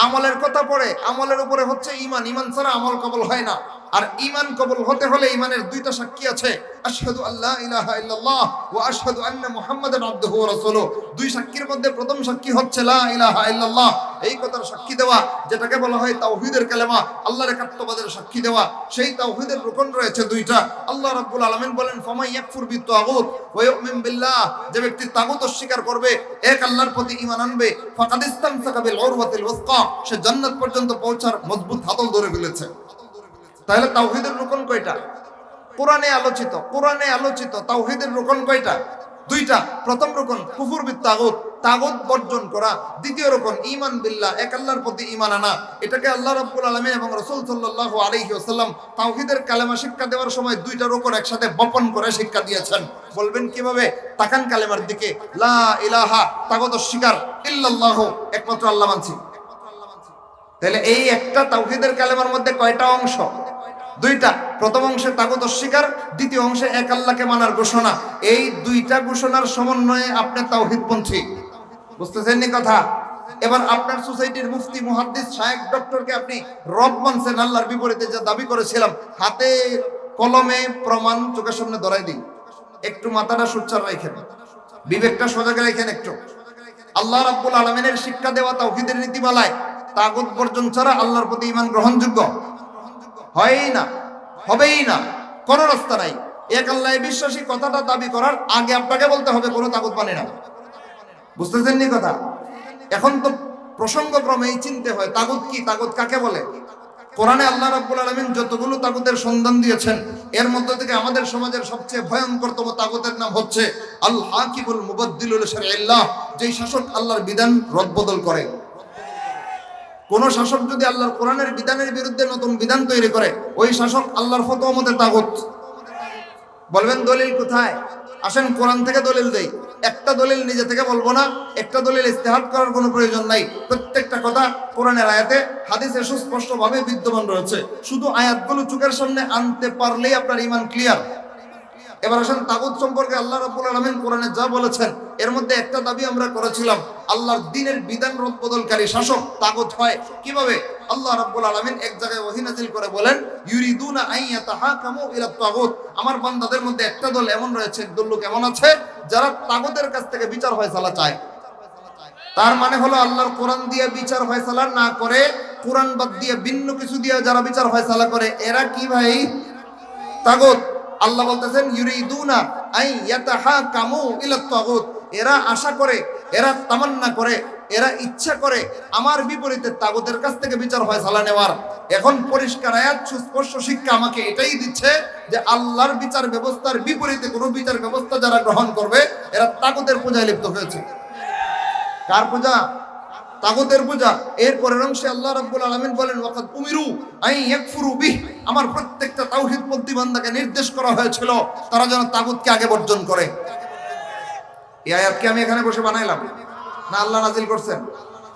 আমলের কথা পড়ে, আমলের উপরে হচ্ছে ঈমান, ঈমান ছাড়া আমল কবুল হয় না। আর ঈমান কবুল হতে হলে ঈমানের দুইটা সাক্ষী আছে, আশহাদু আল্লা ইলাহা ইল্লাল্লাহ ওয়া আশহাদু আন্না মুহাম্মাদান আবদুহু ওয়া রাসূলুহু। দুই সাক্ষীর মধ্যে প্রথম সাক্ষী হচ্ছে লা ইলাহা ইল্লাল্লাহ, এই কথার সাক্ষী দেওয়া, যেটাকে বলা হয় তাওহীদের কালেমা, আল্লাহর একাত্মবাদের সাক্ষী দেওয়া। সেই তাওহীদের রুকন রয়েছে দুইটা। আল্লাহ রাব্বুল আলামিন বলেন, ফামান ইয়াকফুর বিত-তাগুত ওয়া ইউমিন বিল্লাহ, যে ব্যক্তি তাগুত অস্বীকার করবে, এক আল্লাহর প্রতি ঈমান আনবে, ফাকাদ ইসতামসাকা বিল উরওয়াতিল ওয়াসকা, সে জান্নাত পর্যন্ত পৌঁছার মজবুত হাতল ধরে ফেলেছে। তাহলে তাওহীদের রুকন কয়টা? কোরআনে আলোচিত তাওহীদের রুকন কয়টা? দুইটা। প্রথম রুকন কুফর বিত-তাগুত, তাগুত বর্জন করা। দ্বিতীয় রুকন ঈমান বিল্লাহ, এক আল্লাহর প্রতি ঈমান আনা। এটাকে আল্লাহ রাব্বুল আলামিন এবং রাসূল সাল্লাল্লাহু আলাইহি ওয়াসাল্লাম তাওহীদের কালেমা শিক্ষা দেওয়ার সময় দুইটা রুকন একসাথে বপন করে শিক্ষা দিয়েছেন। বলবেন কিভাবে? তাকান কালেমার দিকে, লা ইলাহা, তাগুত অস্বীকার, ইল্লাল্লাহ, একমাত্র আল্লাহ মানছি। তাহলে এই একটা তাওহীদের কালেমার মধ্যে কয়টা অংশ? দুইটা। প্রথম অংশে তাগুত অস্বীকার, দ্বিতীয় অংশে এক আল্লাহকে মানার ঘোষণা। এই দুইটা ঘোষণার সমন্বয়ে আপনি তাওহীদপন্থী। বুঝতেছেন নি কথা? এবার আপনার সোসাইটির মুফতি, মুহাদ্দিস, শায়েখ, ডক্টরকে আপনি রব মানছেন, আল্লাহর বিপরীতে যা দাবি করেছিলাম, হাতে কলমে প্রমাণ চোখের সামনে ধরাই দিই। একটু মাথাটা সোচ্চার রাখেন, বিবেকটা সজাগ রাখেন একটু। আল্লাহ রাব্বুল আলামিনের শিক্ষা দেওয়া তাওহীদের নীতিমালায় তাগুত বর্জন ছাড়া আল্লাহর প্রতি ঈমান গ্রহণযোগ্য হয়ই না, হবেই না, কোনো রাস্তা নাই। এক আল্লাহ বিশ্বাসী কথাটা দাবি করার আগে আপনাকে বলতে হবে কোনো তাগুত মানে না। বুঝতেছেন নি কথা? এখন তো প্রসঙ্গক্রমেই চিনতে হয় তাগুত কি, তাগুত কাকে বলে। কোরআনে আল্লাহ রাব্বুল আলামিন যতগুলো তাগুতের সন্ধান দিয়েছেন, এর মধ্যে থেকে আমাদের সমাজের সবচেয়ে ভয়ঙ্করতম তাগুতের নাম হচ্ছে আল হাকিমুল মুবাদ্দিলুল শারঈল্লাহ, যেই শাসক আল্লাহর বিধান রদবদল করে। কোন শাসক যদি আল্লাহর কোরআনের বিধানের বিরুদ্ধে নতুন বিধান তৈরি করে, ওই শাসক আল্লাহর ফতোয়া মতে তাগুত। বলবেন দলিল কোথায়? আসেন কোরআন থেকে দলিল দেই। একটা দলিল নিজে থেকে বলবো না, একটা দলিল ইস্তেহাদ করার কোনো প্রয়োজন নাই। প্রত্যেকটা কথা কোরআনের আয়াতে, হাদিসে সুস্পষ্টভাবে বিদ্যমান রয়েছে। শুধু আয়াতগুলো চোখের সামনে আনতে পারলেই আপনার ঈমান ক্লিয়ার। এবার আসেন তাগুত সম্পর্কে আল্লাহ রাব্বুল আলামিন কোরআনে যা বলেছেন, এর মধ্যে একটা দাবি আমরা করেছিলাম, আল্লাহর দ্বীনের বিধান রদবদলকারী শাসক তাগুত হয় কিভাবে। আল্লাহ রাব্বুল আলামিন এক জায়গায় ওহী নাযিল করে বলেন, ইউরিদুনা আইয়াতাহাকামু ইলা তাগুত। আমার বান্দাদের মধ্যে একটা দল এমন রয়েছে, একদল লোক এমন আছে যারা তাগুতের কাছ থেকে বিচার ফয়সালা চায়। তার মানে হলো আল্লাহর কোরআন দিয়ে বিচার ফয়সালা না করে, কোরআন বাদ দিয়ে ভিন্ন কিছু দিয়ে যারা বিচার ফয়সালা করে, এরা কি ভাই? তাগুত। আল্লাহ বলতেছেন ইউরিদুনা আইয়াতাহাকামু ইলা তাগুত। এরা আশা করে, এরা তামান্না করে, এরা ইচ্ছা করে আমার বিপরীতে তাগুতের কাছ থেকে বিচার ফয়সালা নেওয়ার। এখন পরিষ্কার আয়াত, সুস্পষ্ট শিক্ষা আমাকে এটাই দিচ্ছে যে আল্লাহর বিচার ব্যবস্থার বিপরীতে কোনো বিচার ব্যবস্থা যারা গ্রহণ করবে, এরা তাগুতের পূজায় লিপ্ত হয়েছে। কার পূজা? তাগুতের পূজা। এর পরের অংশে আল্লাহ রাব্বুল আলামিন বলেন, ওয়াকাদ উমিরু আই ইয়াকফুরু বিহ। আমার প্রত্যেকটা তাওহীদপন্থী বান্দাকে নির্দেশ করা হয়েছিল তারা যেন তাগুতকে আগে বর্জন করে। এই আয়াতকে আমি এখানে বসে বানাইলাম না, আল্লাহ নাজিল করছেন।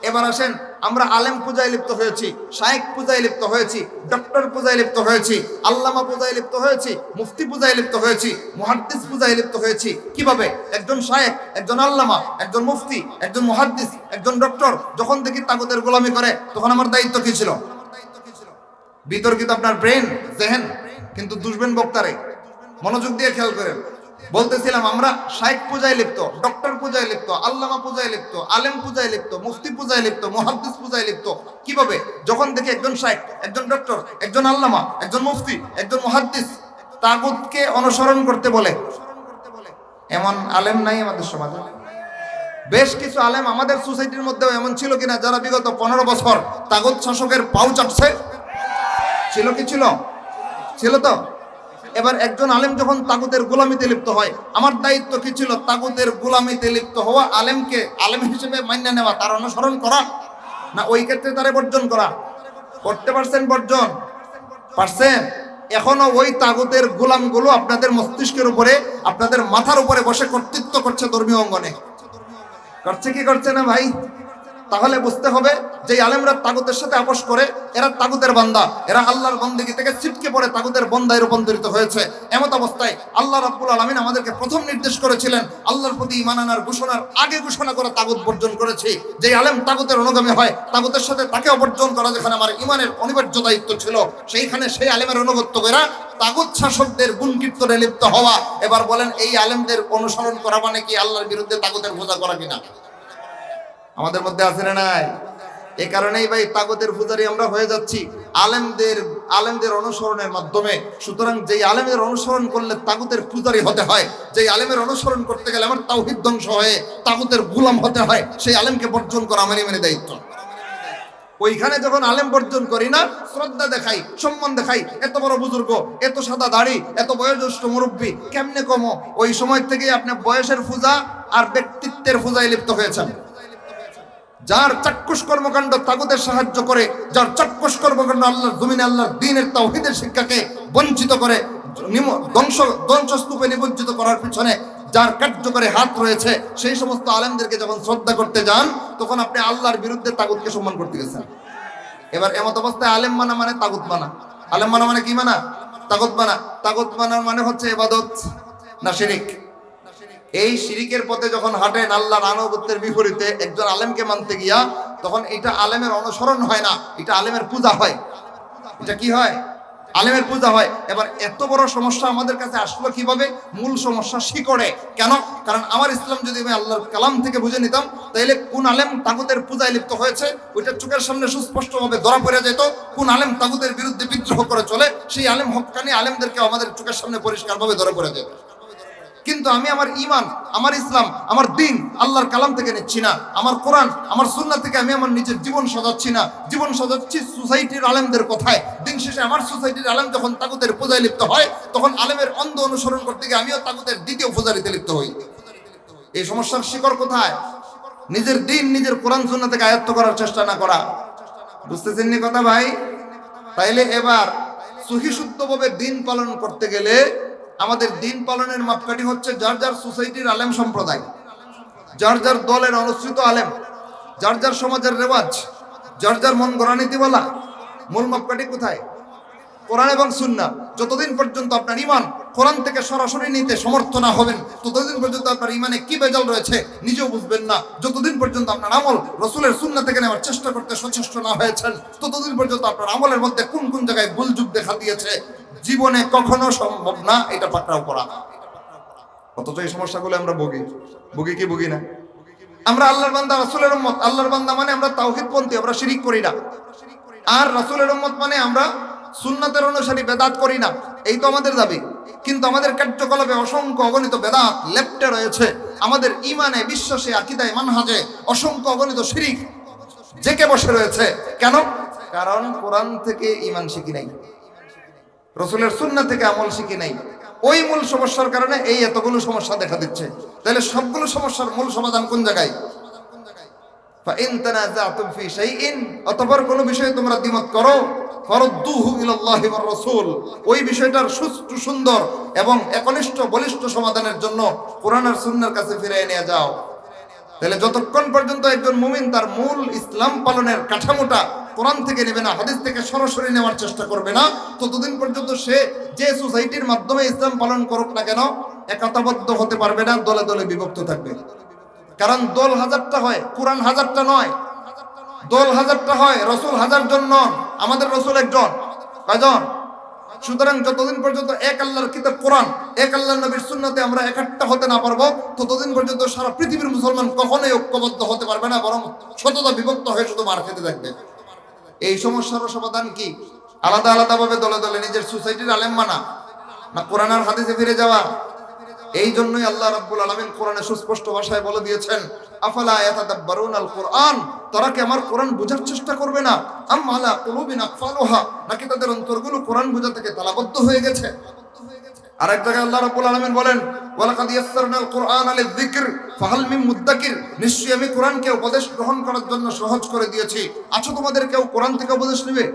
এবার আসেন, আমরা আলেম পূজায় লিপ্ত হয়েছি, শায়েখ পূজায় লিপ্ত হয়েছি, ডক্টর পূজায় লিপ্ত হয়েছি, আল্লামা পূজায় লিপ্ত হয়েছি, মুফতি পূজায় লিপ্ত হয়েছি, মুহাদ্দিস পূজায় লিপ্ত হয়েছি। কিভাবে? একজন শায়েখ, একজন আল্লামা, একজন মুফতি, একজন মুহাদ্দিস, একজন ডক্টর যখন দেখি তাগুতের গোলামি করে, তখন আমার দায়িত্ব কি ছিল? বিতর্কিত আপনার ব্রেন, জেহেন, কিন্তু দুষবেন বক্তারে। মনোযোগ দিয়ে খেয়াল করেন। বলতেছিলাম আমরা শায়েখ পূজায় লিপ্ত, ডক্টর পূজায় লিপ্ত, আল্লামা পূজায় লিপ্ত, আলেম পূজায় লিপ্ত, মুফতি পূজায় লিপ্ত, মুহাদ্দিস পূজায় লিপ্ত। কিভাবে? যখন দেখি একজন শায়েখ, একজন ডক্টর, একজন আল্লামা, একজন মুফতি, একজন মুহাদ্দিস তাগুতকে অনুসরণ করতে বলে। এমন আলেম নাই আমাদের সমাজে? বেশ কিছু আলেম আমাদের সোসাইটির মধ্যেও এমন ছিল কিনা যারা বিগত 15 বছর তাগুত শাসকের পাউ চাটছে? ছিল কি? ছিল তো। এবার একজন আলেম যখন তাগুতের গোলামিতে লিপ্ত হয়, আমার দায়িত্ব কি ছিল? তাগুতের গোলামিতে লিপ্ত হওয়া আলেমকে আলেম হিসেবে মান্য নেওয়া, তার অনুসরণ করা, না ওই ক্ষেত্রে তারে বর্জন করা? করতে পারছেন বর্জন? পারছেন? এখনো ওই তাগুতের গোলামগুলো আপনাদের মস্তিষ্কের উপরে, আপনাদের মাথার উপরে বসে কর্তৃত্ব করছে ধর্মীয় অঙ্গনে। করছে কি করছে না ভাই? তাহলে বুঝতে হবে যে আলেমরা তাগুতের সাথে আপোষ করে, এরা তাগুতের বান্দা, এরা আল্লাহর বন্দেগী থেকে ছিটকে পড়ে তাগুতের বন্দায় রূপান্তরিত হয়েছে। এমত অবস্থায় আল্লাহ রাব্বুল আলামিন আমাদেরকে প্রথম নির্দেশ করেছিলেন, আল্লাহর প্রতি ঈমান আনার ঘোষণার আগে ঘোষণা করে তাগুত বর্জন করেছি। যে আলেম তাগুতের অনুগামী হয়, তাগুতের সাথে তাকে বর্জন করা যেখানে আমার ঈমানের অনিবার্য দায়িত্ব ছিল, সেইখানে সেই আলেমের অনুগত্য করা, তাগুত শাসকদের গুণ কীর্তনে লিপ্ত হওয়া। এবার বলেন, এই আলেমদের অনুসরণ করা মানে কি আল্লাহর বিরুদ্ধে তাগুতের পূজা করা কিনা? আমাদের মধ্যে আছে না নাই? এই কারণেই ভাই তাগুতের পূজারী আমরা হয়ে যাচ্ছি আলেমদের অনুসরণের মাধ্যমে। সুতরাং যেই আলেমের অনুসরণ করলে তাগুতের পূজারী হতে হয়, যেই আলেমের অনুসরণ করতে গেলে আমার তাওহীদ ধ্বংস হয়ে তাগুতের গোলাম হতে হয়, সেই আলেমকে বর্জন করা আমার ইমানি দায়িত্ব। ওইখানে যখন আলেম বর্জন করি না, শ্রদ্ধা দেখাই, সম্মান দেখাই, এত বড় বুজুর্গ, এত সাদা দাড়ি, এত বয়োজ্যেষ্ঠ মুরব্বী, কেমনে কমো? ওই সময় থেকেই আপনি বয়সের পূজা আর ব্যক্তিত্বের পূজায় লিপ্ত হয়েছেন। যার চাক্ষুষ কর্মকাণ্ড তাগুতের সাহায্য করে, যার চাক্ষুষ কর্মকাণ্ড আল্লাহর জমিনে আল্লাহর দ্বীনের তাওহীদের শিক্ষাকে বঞ্চিত করে, ধ্বংসস্তূপে নিমজ্জিত করার পিছনে যার কার্যকরী হাত রয়েছে, সেই সমস্ত আলেমদেরকে যখন শ্রদ্ধা করতে যান, তখন আপনি আল্লাহর বিরুদ্ধে তাগুতকে সম্মান করতে গেছেন। এবার এমত অবস্থায় আলেম মানা মানে তাগুত মানা। আলেম মানা মানে কি মানা? তাগুত মানা। তাগুত মানার মানে হচ্ছে ইবাদত না শিরিক? এই শিরিকের পথে যখন হাঁটেন আল্লাহর আনুগত্যের বিপরীতে একজন আলেমকে মানতে গিয়া, তখন এটা আলেমের অনুসরণ হয় না, এটা আলেমের পূজা হয়। এটা কি হয়? আলেমের পূজা হয়। এবার এত বড় সমস্যা আমাদের কাছে আসলো কিভাবে? মূল সমস্যা শিকড়ে। কেন? কারণ আমার ইসলাম যদি আমি আল্লাহর কালাম থেকে বুঝে নিতাম, তাইলে কোন আলেম তাগুতের পূজায় লিপ্ত হয়েছে ওইটা চোখের সামনে সুস্পষ্টভাবে ধরা পড়ে যেত। কোন আলেম তাগুতের বিরুদ্ধে বিদ্রোহ করে চলে, সেই আলেম হক্কানি আলেমদেরকে আমাদের চোখের সামনে পরিষ্কারভাবে ধরা পড়ে যেত। কিন্তু আমি আমার ঈমান, আমার ইসলাম, আমার দিন আল্লাহর কালাম থেকে নিচ্ছি না, আমার কোরআন, আমার সুন্নাহ থেকে আমি আমার নিজের জীবন সাজাচ্ছি না, জীবন সাজাচ্ছি সোসাইটির আলেমদের কথায়। দিন শেষে আমার সোসাইটির আলেম যখন তাগুতের পূজায় লিপ্ত হয়, তখন আলেমের অন্ধ অনুসরণ করতে গিয়ে আমিও তাগুতের দ্বিতীয় পূজারিতে লিপ্ত হই। এই সমস্যার শিকড় কোথায়? নিজের দিন নিজের কোরআন সুন্নাহ থেকে আয়ত্ত করার চেষ্টা না করা। বুঝতেছেন নি কথা ভাই? তাইলে এবার সহি শুদ্ধভাবে দিন পালন করতে গেলে আমাদের দিন পালনের মাপকাঠি হচ্ছে যার যার সোসাইটির আলেম সম্প্রদায়, যার যার দলের অনুসৃত আলেম, যার যার সমাজের রেওয়াজ, যার যার মন গড়া নীতিমালা। মূল মাপকাঠি কোথায়? কোরআন এবং সুন্নাহ। যতদিন পর্যন্ত আপনার ঈমান কোরআন থেকে সরাসরি নিতে সমর্থ না হবেন, ততদিন পর্যন্ত আপনার ঈমানে কি বেজাল রয়েছে নিজেও বুঝবেন না। যতদিন পর্যন্ত আপনার আমল রাসূলের সুন্নাহ থেকে নেওয়ার চেষ্টা করতে সচেষ্ট না হয়েছেন, ততদিন পর্যন্ত আপনার আমলের মধ্যে কোন কোন জায়গায় ভুল যুগ দেখা দিয়েছে জীবনে কখনো সম্ভব না এটা পাকড়াও করা। অথচ এই সমস্যাগুলো আমরা ভুগি কি ভুগি না? আমরা আল্লাহর বান্দা, রাসূলের উম্মত। আল্লাহর বান্দা মানে আমরা তাওহীদপন্থী, আমরা শিরিক করি না। আর রাসূলের উম্মত মানে আমরা সুন্নাতের অনুসারী, বেদাত করি না। এই তো আমাদের দাবি। কিন্তু আমাদের কার্যকলাপে অসংখ্য অগণিত বেদাত লেপ্টে রয়েছে। আমাদের ঈমানে, বিশ্বাসে, আকীদায়, মানহাজে অসংখ্য অগণিত শিরিক জেকে বসে রয়েছে। কেন? কারণ কোরআন থেকে ঈমান শিখি নাই, রাসূলের সুন্নাহ থেকে আমল শিখি নাই। ওই মূল সমস্যার কারণে এই এতগুলো সমস্যা দেখা দিচ্ছে। তাহলে সবগুলো সমস্যার মূল সমাধান কোন জায়গায়? ফাইন তানাযাতুম ফি শাইইন, অতঃপর কোন বিষয়ে তোমরা দ্বিমত করো, ফারুদ্দুহু ইলাল্লাহি ওয়ার রাসূল, ওই বিষয়টার সুষ্ঠু, সুন্দর এবং একনিষ্ঠ বলিষ্ঠ সমাধানের জন্য কোরআন আর সুন্নাহর কাছে ফিরে নিয়ে যাও। তাহলে যতক্ষণ পর্যন্ত একজন মুমিন তার মূল ইসলাম পালনের কাঠামোটা কোরআন থেকে নেবে না, হাদিস থেকে সরাসরি নেওয়ার চেষ্টা করবে না, ততদিন পর্যন্ত সে যে সোসাইটির মাধ্যমে ইসলাম পালন করুক না কেন একতাবদ্ধ হতে পারবে না, দলে দলে বিভক্ত থাকবে। কারণ দল হাজারটা হয়, কোরআন হাজারটা নয়। দল হাজারটা হয়, রাসূল হাজার জন নন, আমাদের রাসূল একজন। কয়জন? সুতরাং যতদিন পর্যন্ত এক আল্লাহর কিতাব কোরআন, এক আল্লাহর নবীর সুন্নাতে আমরা একাট্টা হতে না পারবো, ততদিন পর্যন্ত সারা পৃথিবীর মুসলমান কখনোই ঐক্যবদ্ধ হতে পারবে না, বরং শততা বিভক্ত হয়ে শুধু মার খেতে থাকবে। এই সমস্যার সমাধান কি? আলাদা আলাদা ভাবে দলে দলে নিজের সোসাইটির আলেম মানা, না কোরআন আর হাদিসে ফিরে যাওয়া? এই জন্যই আল্লাহ রাব্বুল আলামিন কোরআনে সুস্পষ্ট ভাষায় বলে দিয়েছেন, আফালা ইয়াতাদাব্বারুনাল কোরআন, তারা কি আমার কোরআন বোঝার চেষ্টা করবে না? আম আলা কুলুবিন আকফালুহা, নাকি তাদের অন্তরগুলো কোরআন বোঝা থেকে তালাবদ্ধ হয়ে গেছে? আরেক জায়গায় আল্লাহ রাব্বুল আলামিন বলেন, ওয়ালাকাদ ইয়াসসারনাল কুরআনা লিযিকর ফাহাল মিন মুদ্দাকির, নিশ্চয়ই আমি কোরআনকে উপদেশ গ্রহণ করার জন্য সহজ করে দিয়েছি, আচ্ছা তোমাদের কেউ কোরআন থেকে উপদেশ নেবে?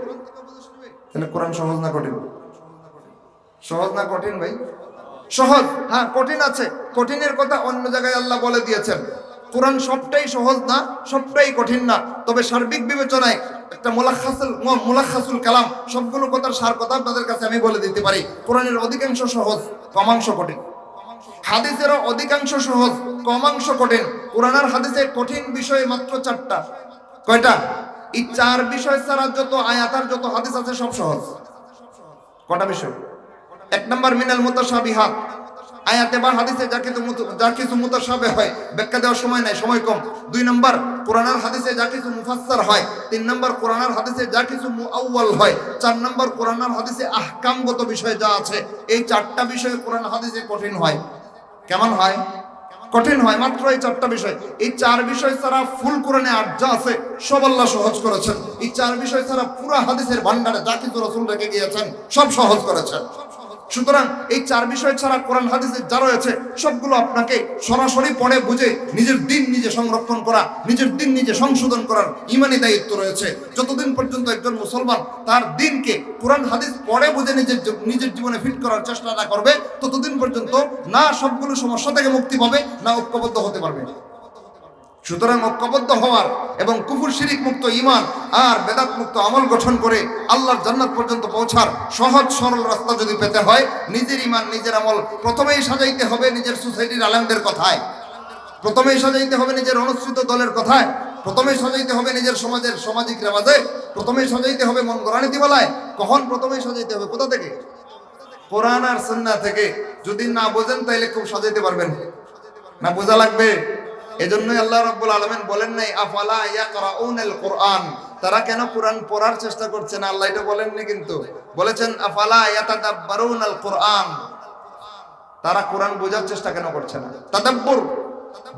তাহলে কোরআন সহজ না কঠিন? সহজ না কঠিন ভাই? সহজ। হ্যাঁ, কঠিন আছে। কঠিনের কথা অন্য জায়গায় আল্লাহ বলে দিয়েছেন। কোরআন সবটাই সহজ না, সবটাই কঠিন না, তবে সার্বিক বিবেচনায় একটা মুলাখাসুল কালাম, সবগুলো কথার সার কথা আপনাদের কাছে আমি বলে দিতে পারি। কোরআনের অধিকাংশ সহজ, কমাংশ কঠিন। হাদিসেরও অধিকাংশ সহজ, কমাংশ কঠিন। কোরআন আর হাদিসে কঠিন বিষয় মাত্র 4টা। কয়টা? এই 4 বিষয় ছাড়া যত আয়াত আর যত হাদিস আছে সব সহজ। কটা বিষয়? 1 নম্বর মিনাল মুতাশাবিহাত, আয়াতে বা হাদিসে যা কিছু মুতাশাবিহ হয়, ব্যাখ্যা দেওয়ার সময় নাই, সময় কম। 2 নম্বর কোরআন আর হাদিসে যা কিছু মুফাসসার হয়। 3 নম্বর কোরআন আর হাদিসে যা কিছু মুআওয়াল হয়। 4 নম্বর কোরআন আর হাদিসে আহকামগত বিষয় যা আছে। এই 4টা বিষয় কোরআন হাদিসে কঠিন হয়। কেমন হয়? কঠিন হয় মাত্র এই 4টা বিষয়। এই 4 বিষয় ছাড়া ফুল কোরআনে আর যা আছে সব আল্লাহ সহজ করেছেন। এই 4 বিষয় ছাড়া পুরো হাদিসের ভান্ডারে যা কিছু রাসূল রেখে গিয়েছেন সব সহজ করেছেন। সুতরাং এই 4 বিষয় ছাড়া কোরআন হাদিসে যা রয়েছে সবগুলো আপনাকে সরাসরি পড়ে বুঝে নিজের দিন নিজে সংরক্ষণ করা, নিজের দিন নিজে সংশোধন করার ঈমানি দায়িত্ব রয়েছে। যতদিন পর্যন্ত একজন মুসলমান তার দিনকে কোরআন হাদিস পড়ে বুঝে নিজের জীবনে ফিট করার চেষ্টা না করবে, ততদিন পর্যন্ত না সবগুলো সমস্যা থেকে মুক্তি পাবে, না ঐক্যবদ্ধ হতে পারবে। সুতরাং ঐক্যবদ্ধ হওয়ার এবং কুফর শিরিক মুক্ত ঈমান আর বেদাত মুক্ত আমল গঠন করে আল্লাহর জান্নাত পর্যন্ত পৌঁছার সহজ সরল রাস্তা যদি পেতে হয়, নিজের ঈমান নিজের আমল প্রথমেই সাজাইতে হবে নিজের সোসাইটির আলেমদের কথায়, প্রথমেই সাজাইতে হবে নিজের অনুসৃত দলের কথায়, প্রথমেই সাজাইতে হবে নিজের সমাজের সামাজিক রেওয়াজে, প্রথমেই সাজাইতে হবে মন গড়া নীতিমালায়। কখন প্রথমেই সাজাইতে হবে? কোথা থেকে? কোরআন আর সুন্নাহ থেকে। যদি না বোঝেন তাইলে খুব সাজাইতে পারবেন না, বোঝা লাগবে। এজন্যই আল্লাহ রাব্বুল আলামিন বলেন নাই আফালা ইয়াকরাউনাল কোরআন, তারা কেন কোরআন পড়ার চেষ্টা করছে না? আল্লাহ এটা বলেননি, কিন্তু বলেছেন আফালা ইয়াতাদাব্বারুনাল কোরআন, তারা কোরআন বোঝার চেষ্টা কেন করছে না? তাদাব্বুর,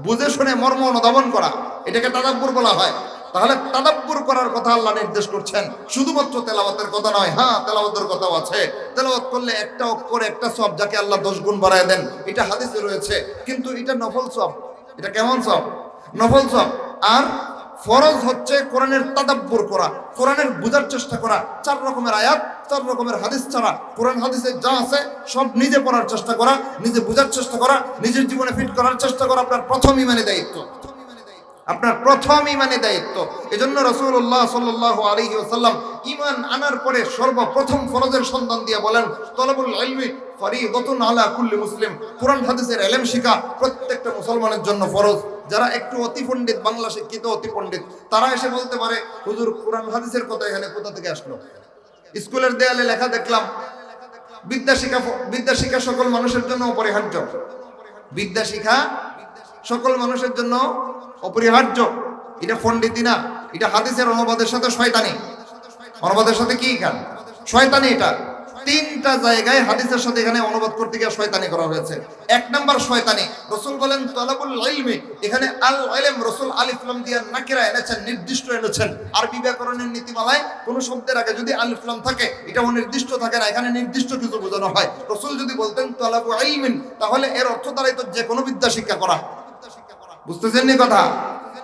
বুঝে শুনে মর্ম অনুধাবন করা, এটাকে তাদাব্বুর বলা হয়। তাহলে তাদাব্বুর করার কথা আল্লাহ নির্দেশ করছেন, শুধুমাত্র তেলাওয়াতের কথা নয়। হ্যাঁ, তেলাওয়াতের কথাও আছে। তেলাওয়াত করলে একটা অক্ষর একটা সওয়াব, যাকে আল্লাহ 10 গুণ বাড়ায় দেন, এটা হাদিসে রয়েছে। কিন্তু এটা নফল সওয়াব। এটা কেমন সওয়াব? নফল সওয়াব। আর ফরজ হচ্ছে কোরআনের তাদাব্বুর করা, কোরআনের বুঝার চেষ্টা করা। 4 রকমের আয়াত, 4 রকমের হাদিস ছাড়া কোরআন হাদিসে যা আছে সব নিজে পড়ার চেষ্টা করা, নিজে বুঝার চেষ্টা করা, নিজের জীবনে ফিট করার চেষ্টা করা আপনার প্রথম ঈমানি দায়িত্ব, আপনার প্রথম ঈমানি দায়িত্ব। এজন্য রাসূলুল্লাহ সাল্লাল্লাহু আলাইহি ওয়াসাল্লাম ঈমান আনার পরে সর্বপ্রথম ফরজের সন্ধান দিয়ে বলেন তলবুল ইলমি ফরিদাতুন আলা কুল্লি মুসলিম। কোরআন হাদিসের ইলম শিখা প্রত্যেকটা মুসলমানের জন্য ফরজ। যারা একটু অতি পণ্ডিত, বাংলা শিক্ষিত অতি পণ্ডিত, তারা এসে বলতে পারে হুজুর কোরআন হাদিসের কথা এখানে কোথা থেকে আসলো? স্কুলের দেয়ালে লেখা দেখলাম বিদ্যা শিক্ষা সকল মানুষের জন্য অপরিহার্য। বিদ্যা শিক্ষা সকল মানুষের জন্য অপরিহার্য। এটা পণ্ডিতি না, এটা হাদিসের অনুবাদের সাথে শয়তানি। অনুবাদের সাথে কি গান? শয়তানি। এটা 3টা জায়গায় হাদিসের সাথে এখানে অনুবাদ করতে গিয়ে শয়তানি করা হয়েছে। 1 নাম্বার শয়তানি, রাসূল বলেন তালাবুল ইলমি, এখানে আল ইলম রাসূল আলিফ লাম দিয়ে নাকিরা এনেছেন, নির্দিষ্ট এনেছেন। আরবি ব্যাকরণের নীতিমালায় কোন শব্দের আগে যদি আলিফ লাম থাকে এটা অনির্দিষ্ট থাকে না, এখানে নির্দিষ্ট কিছু বোঝানো হয়। রাসূল যদি বলতেন তালাবু ইলমিন, তাহলে এর অর্থ দাঁড়াইতো যে কোনো বিদ্যা শিক্ষা করা। বুঝতেছেন নি কথা?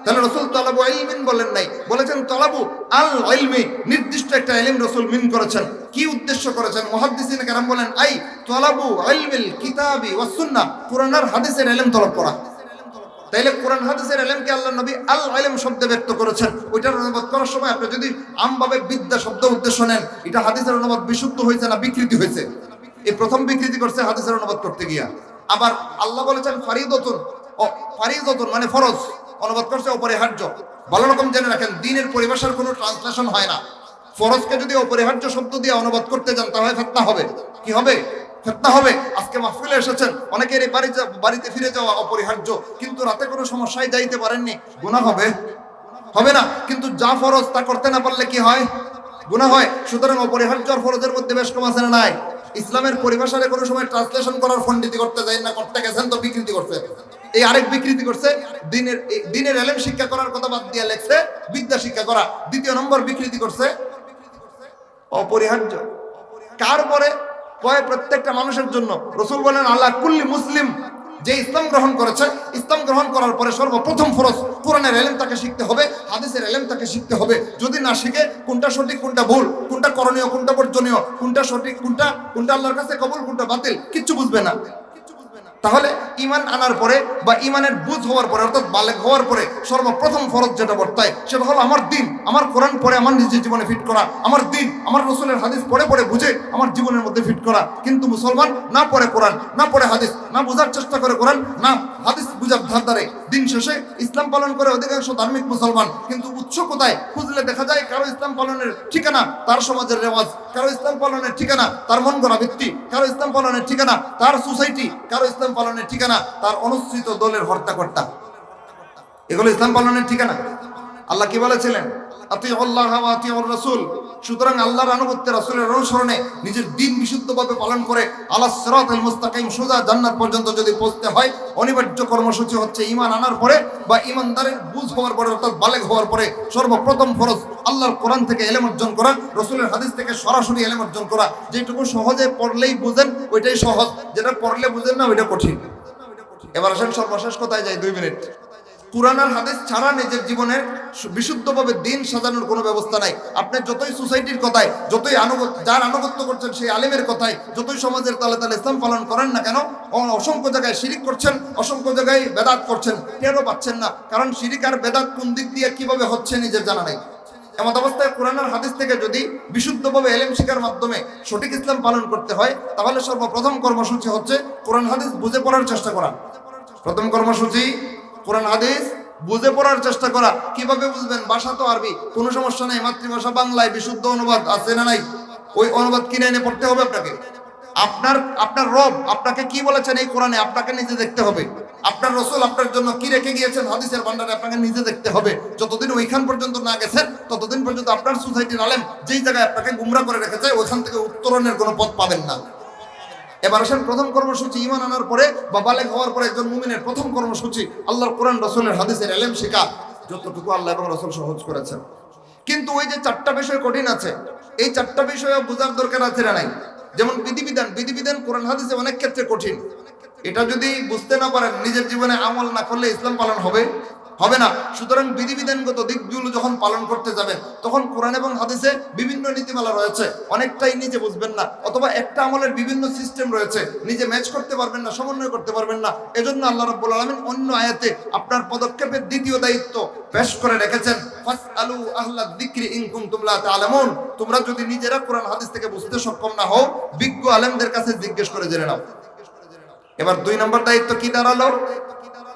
তাহলে রাসূল তালাবু ইলমিন বলেন নাই, বলেছেন তালাবু আল ইলমি, নির্দিষ্ট একটা ইলম রাসূল মিন করেছেন। কি উদ্দেশ্য করেছেন? মুহাদ্দিসিন কেরাম বলেন আই তালাবু ইলমিল কিতাবি ওয়াস সুন্নাহ, কোরআন আর হাদিসের ইলম তলব করা। তাইলে কোরআন হাদিসের ইলমকে আল্লাহ নবী আল ইলম শব্দে ব্যক্ত করেছেন। ওইটার অনুবাদ করার সময় আপনি যদি আমভাবে বিদ্যা শব্দ উদ্দেশ্য নেন, এটা হাদিসের অনুবাদ বিশুদ্ধ হয়েছে না বিকৃতি হয়েছে? এই প্রথম বিকৃতি করছে হাদিসের অনুবাদ করতে গিয়া। আবার আল্লাহ বলেছেন ফারিদাতুন, ফারিদাতুন মানে ফরজ, অনুবাদ করছে অপরিহার্য। ভালো রকম জেনে রাখেন, দ্বীনের পরিভাষার কোনো ট্রান্সলেশন হয় না। ফরজকে যদি অপরিহার্য শব্দ দিয়ে অনুবাদ করতে যান তাহলে ফিতনা হবে। কি হবে? ফিতনা হবে। আজকে মাহফিলে এসেছেন, অনেকের বাড়িতে ফিরে যাওয়া অপরিহার্য, কিন্তু রাতে কোনো সমস্যায় যাইতে পারেননি, গুনাহ হবে? হবে না। কিন্তু যা ফরজ তা করতে না পারলে কি হয়? গুনাহ হয়। সুতরাং অপরিহার্য আর ফরজের মধ্যে বেশ কম আছে না নাই? ইসলামের পরিভাষারে কোনো সময় ট্রান্সলেশন করার ফন্ডিতি করতে যাই না, করতে গেছেন তো বিকৃতি করছে। এই আরেক বিকৃতি করছে, দ্বীনের ইলম শিক্ষা করার কথা বাদ দিয়ে লেখছে বিদ্যা শিক্ষা করা। 2য় নম্বর বিকৃতি করছে অপরিহার্য। কার পরে? কয় প্রত্যেকটা মানুষের জন্য। রাসূল বলেন আলা কুল্লি মুসলিম, যে ইসলাম গ্রহণ করেছে, ইসলাম গ্রহণ করার পরে সর্বপ্রথম ফরজ কোরআনের ইলম তাকে শিখতে হবে, হাদিসের ইলম তাকে শিখতে হবে। যদি না শিখে কোনটা সঠিক কোনটা ভুল, কোনটা করণীয় কোনটা বর্জনীয়, কোনটা সঠিক কোনটা আল্লাহর কাছে কবুল কোনটা বাতিল, কিচ্ছু বুঝবে না। তাহলে ঈমান আনার পরে বা ঈমানের বুঝ হওয়ার পরে অর্থাৎ বালেগ হওয়ার পরে সর্বপ্রথম ফরজ যেটা বর্তায় সেটা হলো আমার দ্বীন, আমার কোরআন পড়ে আমার নিজের জীবনে ফিট করা, আমার দ্বীন আমার রাসূলের হাদিস পড়ে পড়ে বুঝে আমার জীবনের মধ্যে ফিট করা। কিন্তু মুসলমান না পড়ে কোরআন, না পড়ে হাদিস, না বোঝার চেষ্টা করে কোরআন, না হাদিস বুঝার ধার ধারে, দিন শেষে ইসলাম পালন করে অধিকাংশ ধার্মিক মুসলমান, কিন্তু উৎস কোথায়? খুঁজলে দেখা যায় কারো ইসলাম পালনের ঠিকানা তার সমাজের রেওয়াজ, কারো ইসলাম পালনের ঠিকানা তার মন গড়া ব্যক্তি, কারো ইসলাম পালনের ঠিকানা তার সোসাইটি, কারো ইসলাম পালনের ঠিকানা তার অনুসৃত দলের হর্তাকর্তা। এগুলো ইসলাম পালনের ঠিকানা। আল্লাহ কি বলেছিলেন? আতিউল্লাহ ওয়া আতিউর রাসূল। সুতরাং আল্লাহর আনুগত্যে, রাসূলের অনুসরণে নিজের দ্বীন বিশুদ্ধভাবে পালন করে আলাস সিরাতাল মুস্তাকিম, সোজা জান্নাত পর্যন্ত যদি পৌঁছতে হয়, অনিবার্য কর্মসূচি হচ্ছে ঈমান আনার পরে বা ঈমানদারের বুঝ হওয়ার পরে অর্থাৎ বালেগ হওয়ার পরে সর্বপ্রথম ফরজ আল্লাহর কোরআন থেকে ইলম অর্জন করা, রাসূলের হাদিস থেকে সরাসরি ইলম অর্জন করা। যেটুকু সহজে পড়লেই বুঝেন ওইটাই সহজ, যেটা পড়লে বুঝেন না ওইটা কঠিন। এবার আসেন সর্বশেষ কথায় যাই, 2 মিনিট। কুরআন আর হাদিস ছাড়া নিজের জীবনের বিশুদ্ধভাবে দিন সাজানোর কোনো ব্যবস্থা নাই। আপনি যতই সোসাইটির কথায়, যতই যার আনুগত্য করছেন সেই আলেমের কথায়, যতই সমাজের তালে তালে ইসলাম পালন করেন না কেন, অসংখ্য জায়গায় শিরিক করছেন, অসংখ্য জায়গায় বেদাত করছেন, টেরও পাচ্ছেন না। কারণ শিরিক আর বেদাত কোন দিক দিয়ে কিভাবে হচ্ছে নিজের জানা নেই। এমত অবস্থায় কোরআন আর হাদিস থেকে যদি বিশুদ্ধভাবে এলেম শিক্ষার মাধ্যমে সঠিক ইসলাম পালন করতে হয়, তাহলে সর্বপ্রথম কর্মসূচি হচ্ছে কোরআন হাদিস বুঝে পড়ার চেষ্টা করা। প্রথম কর্মসূচি কোরআন হাদিস বুঝে পড়ার চেষ্টা করা। কিভাবে বুঝবেন? ভাষা তো আরবি, কোনো সমস্যা নেই, মাতৃভাষা বাংলায় বিশুদ্ধ অনুবাদ আছে না নাই? ওই অনুবাদ কিনে এনে পড়তে হবে আপনাকে। আপনার রব আপনাকে কি বলেছেন এই কোরআনে আপনাকে নিজে দেখতে হবে। আপনার রাসূল আপনার জন্য কি রেখে গিয়েছেন হাদিসের ভান্ডারে আপনাকে নিজে দেখতে হবে। যতদিন ওইখান পর্যন্ত না গেছেন ততদিন পর্যন্ত আপনার সোসাইটির আলেম যেই জায়গায় আপনাকে গুমরা করে রেখেছে ওইখান থেকে উত্তরণের কোনো পথ পাবেন না। এবার আসেন প্রথম কর্মসূচি, ঈমান আনার পরে বা বালেগ হওয়ার পরে একজন মুমিনের প্রথম কর্মসূচি আল্লাহর কোরআন রাসূলের হাদিসের ইলম শেখা, যতটুকু আল্লাহ এবং রাসূল সহজ করেছেন। কিন্তু ওই যে চারটা বিষয় কঠিন আছে, এই চারটা বিষয় বোঝার দরকার আছে না নাই? যেমন বিধিবিধান কোরআন হাদিসে অনেক ক্ষেত্রে কঠিন। এটা যদি বুঝতে না পারেন, নিজের জীবনে আমল না করলে ইসলাম পালন হবে না। সুতরাং বিধিবিধানগত দিকগুলো যখন পালন করতে যাবেন, তখন কোরআন এবং হাদিসে বিভিন্ন নীতিমালা রয়েছে, অনেকটাই নিজে বুঝবেন না, অথবা একটা আমলের বিভিন্ন সিস্টেম রয়েছে, নিজে ম্যাচ করতে পারবেন না, সমন্বয় করতে পারবেন না। এজন্য আল্লাহ রাব্বুল আলামিন অন্য আয়াতে আপনার পদক্ষেপের দ্বিতীয় দায়িত্ব পেশ করে রেখেছেন, ফাসআলু আহলা যিকরি ইন কুনতুম লা তা'লামুন। তোমরা যদি নিজেরা কোরআন হাদিস থেকে বুঝতে সক্ষম না হও, বিজ্ঞ আলেমদের কাছে জিজ্ঞেস করে জেনে নাও। এবার 2 নম্বর দায়িত্ব কি দাঁড়ালো?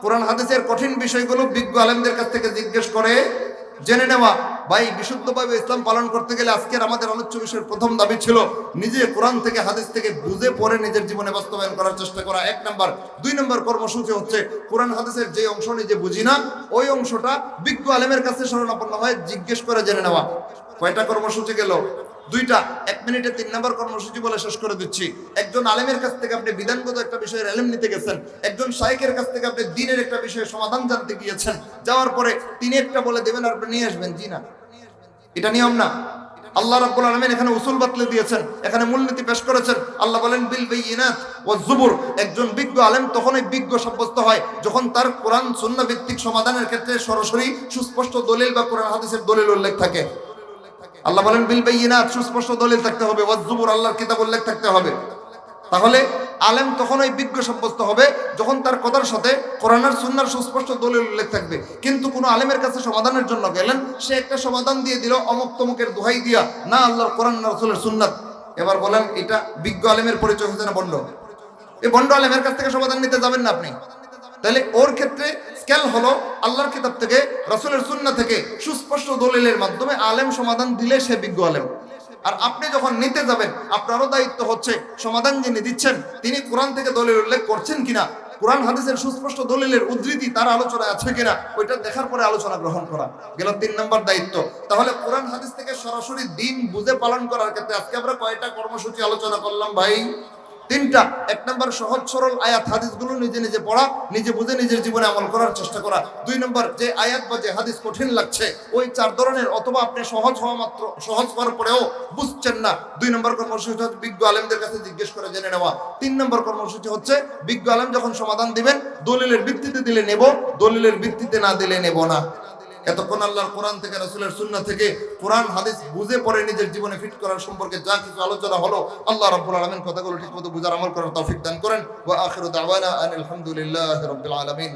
কোরআন হাদিসের কঠিন বিষয়গুলো বিজ্ঞ আলেমদের কাছ থেকে জিজ্ঞেস করে জেনে নেওয়া। ভাই, বিশুদ্ধভাবে ইসলাম পালন করতে গেলে আজকের আমাদের আলোচ্য বিষয়ের প্রথম দাবি ছিল নিজে কোরআন থেকে হাদিস থেকে বুঝে পড়ে নিজের জীবনে বাস্তবায়ন করার চেষ্টা করা, 1 নম্বর। 2 নম্বর কর্মসূচি হচ্ছে কোরআন হাদিসের যে অংশ নিজে বুঝি না, ওই অংশটা বিজ্ঞ আলেমের কাছে শরণাপন্ন হয়ে জিজ্ঞেস করে জেনে নেওয়া। কয়টা কর্মসূচি গেল? 2টা। 1 মিনিটে 3 নম্বর কর্মসূচি বলে শেষ করে দিচ্ছি। একজন আলেমের কাছ থেকে আপনি বিধানগত একটা বিষয়ের ইলম নিতে গেছেন, একজন শাইখের কাছ থেকে আপনি দ্বীনের একটা বিষয়ের সমাধান জানতে গিয়েছেন, যাওয়ার পরে তিনি একটা বলে দেবেন আর আপনি নিয়ে আসবেন, জি না, এটা নিয়ম না। আল্লাহ রাব্বুল আলামিন এখানে উসুল বাতলে দিয়েছেন, এখানে মূলনীতি পেশ করেছেন। আল্লাহ বলেন বিল বাইয়িনাত ওয়াজ জুবুর। একজন বিজ্ঞ আলেম তখনই বিজ্ঞ সাব্যস্ত হয় যখন তার কোরআন সুন্নাহ ভিত্তিক সমাধানের ক্ষেত্রে সরাসরি সুস্পষ্ট দলিল বা কোরআন হাদিসের দলিল উল্লেখ থাকে। আল্লাহ বলেন বিল বাইয়িনাত, সুস্পষ্ট দলিল থাকতে হবে, ওয়াজ জুবুর, আল্লাহর কিতাব উল্লেখ থাকতে হবে। তাহলে আলেম তখনই বিজ্ঞ সাব্যস্ত হবে যখন তার কথার সাথে কোরআন আর সুন্নাহর সুস্পষ্ট দলিল উল্লেখ থাকবে। কিন্তু কোনো আলেমের কাছে সমাধানের জন্য গেলেন, সে একটা সমাধান দিয়ে দিল অমুক তমুকের দোহাই দিয়া, না আল্লাহর কোরআন না রাসূলের সুন্নাত। এবার বলেন এটা বিজ্ঞ আলেমের পরিচয় হচ্ছে না বন্ড? এই বন্ড আলেমের কাছ থেকে সমাধান নিতে যাবেন না আপনি। তাহলে ওর ক্ষেত্রে স্কেল হলো আল্লাহর কিতাব থেকে, রাসূলের সুন্নাহ থেকে সুস্পষ্ট দলিলের মাধ্যমে আলেম সমাধান দিলে সে বিজ্ঞ আলেম। আর আপনি যখন নিতে যাবেন, আপনারও দায়িত্ব হচ্ছে সমাধান যিনি দিচ্ছেন তিনি কোরআন থেকে দলিল উল্লেখ করছেন কিনা, কোরআন হাদিসের সুস্পষ্ট দলিলের উদ্ধৃতি তার আলোচনা আছে কিনা, ওইটা দেখার পরে আলোচনা গ্রহণ করা। গেল 3 নম্বর দায়িত্ব। তাহলে কোরআন হাদিস থেকে সরাসরি দিন বুঝে পালন করার ক্ষেত্রে আজকে আমরা কয়টা কর্মসূচি আলোচনা করলাম ভাই? 3টা। 1 নম্বর সহজ সরল আয়াত হাদিসগুলো নিজে নিজে পড়া, নিজে বুঝে নিজের জীবনে আমল করার চেষ্টা করা। 2 নম্বর যে আয়াত বা যে হাদিস কঠিন লাগছে ওই 4 ধরনের, অথবা আপনি সহজ হওয়ার পরেও বুঝছেন না, 2 নম্বর কর্মসূচি হচ্ছে বিজ্ঞ আলেমদের কাছে জিজ্ঞেস করে জেনে নেওয়া। 3 নম্বর কর্মসূচি হচ্ছে বিজ্ঞ আলেম যখন সমাধান দিবেন দলিলের ভিত্তিতে দিলে নেব, দলিলের ভিত্তিতে না দিলে নেব না। এতক্ষণ আল্লাহর কোরআন থেকে, রাসূলের সুন্নাহ থেকে কোরআন হাদিস বুঝে পড়ে নিজের জীবনে ফিট করার সম্পর্কে যা কিছু আলোচনা হলো, আল্লাহ রাব্বুল আলামিন কথাগুলো ঠিকমতো বুঝার আমল করার তৌফিক দান করেন। ওয়া আখিরু দাওয়ানা আনিল হামদুলিল্লাহি রাব্বিল আলামিন।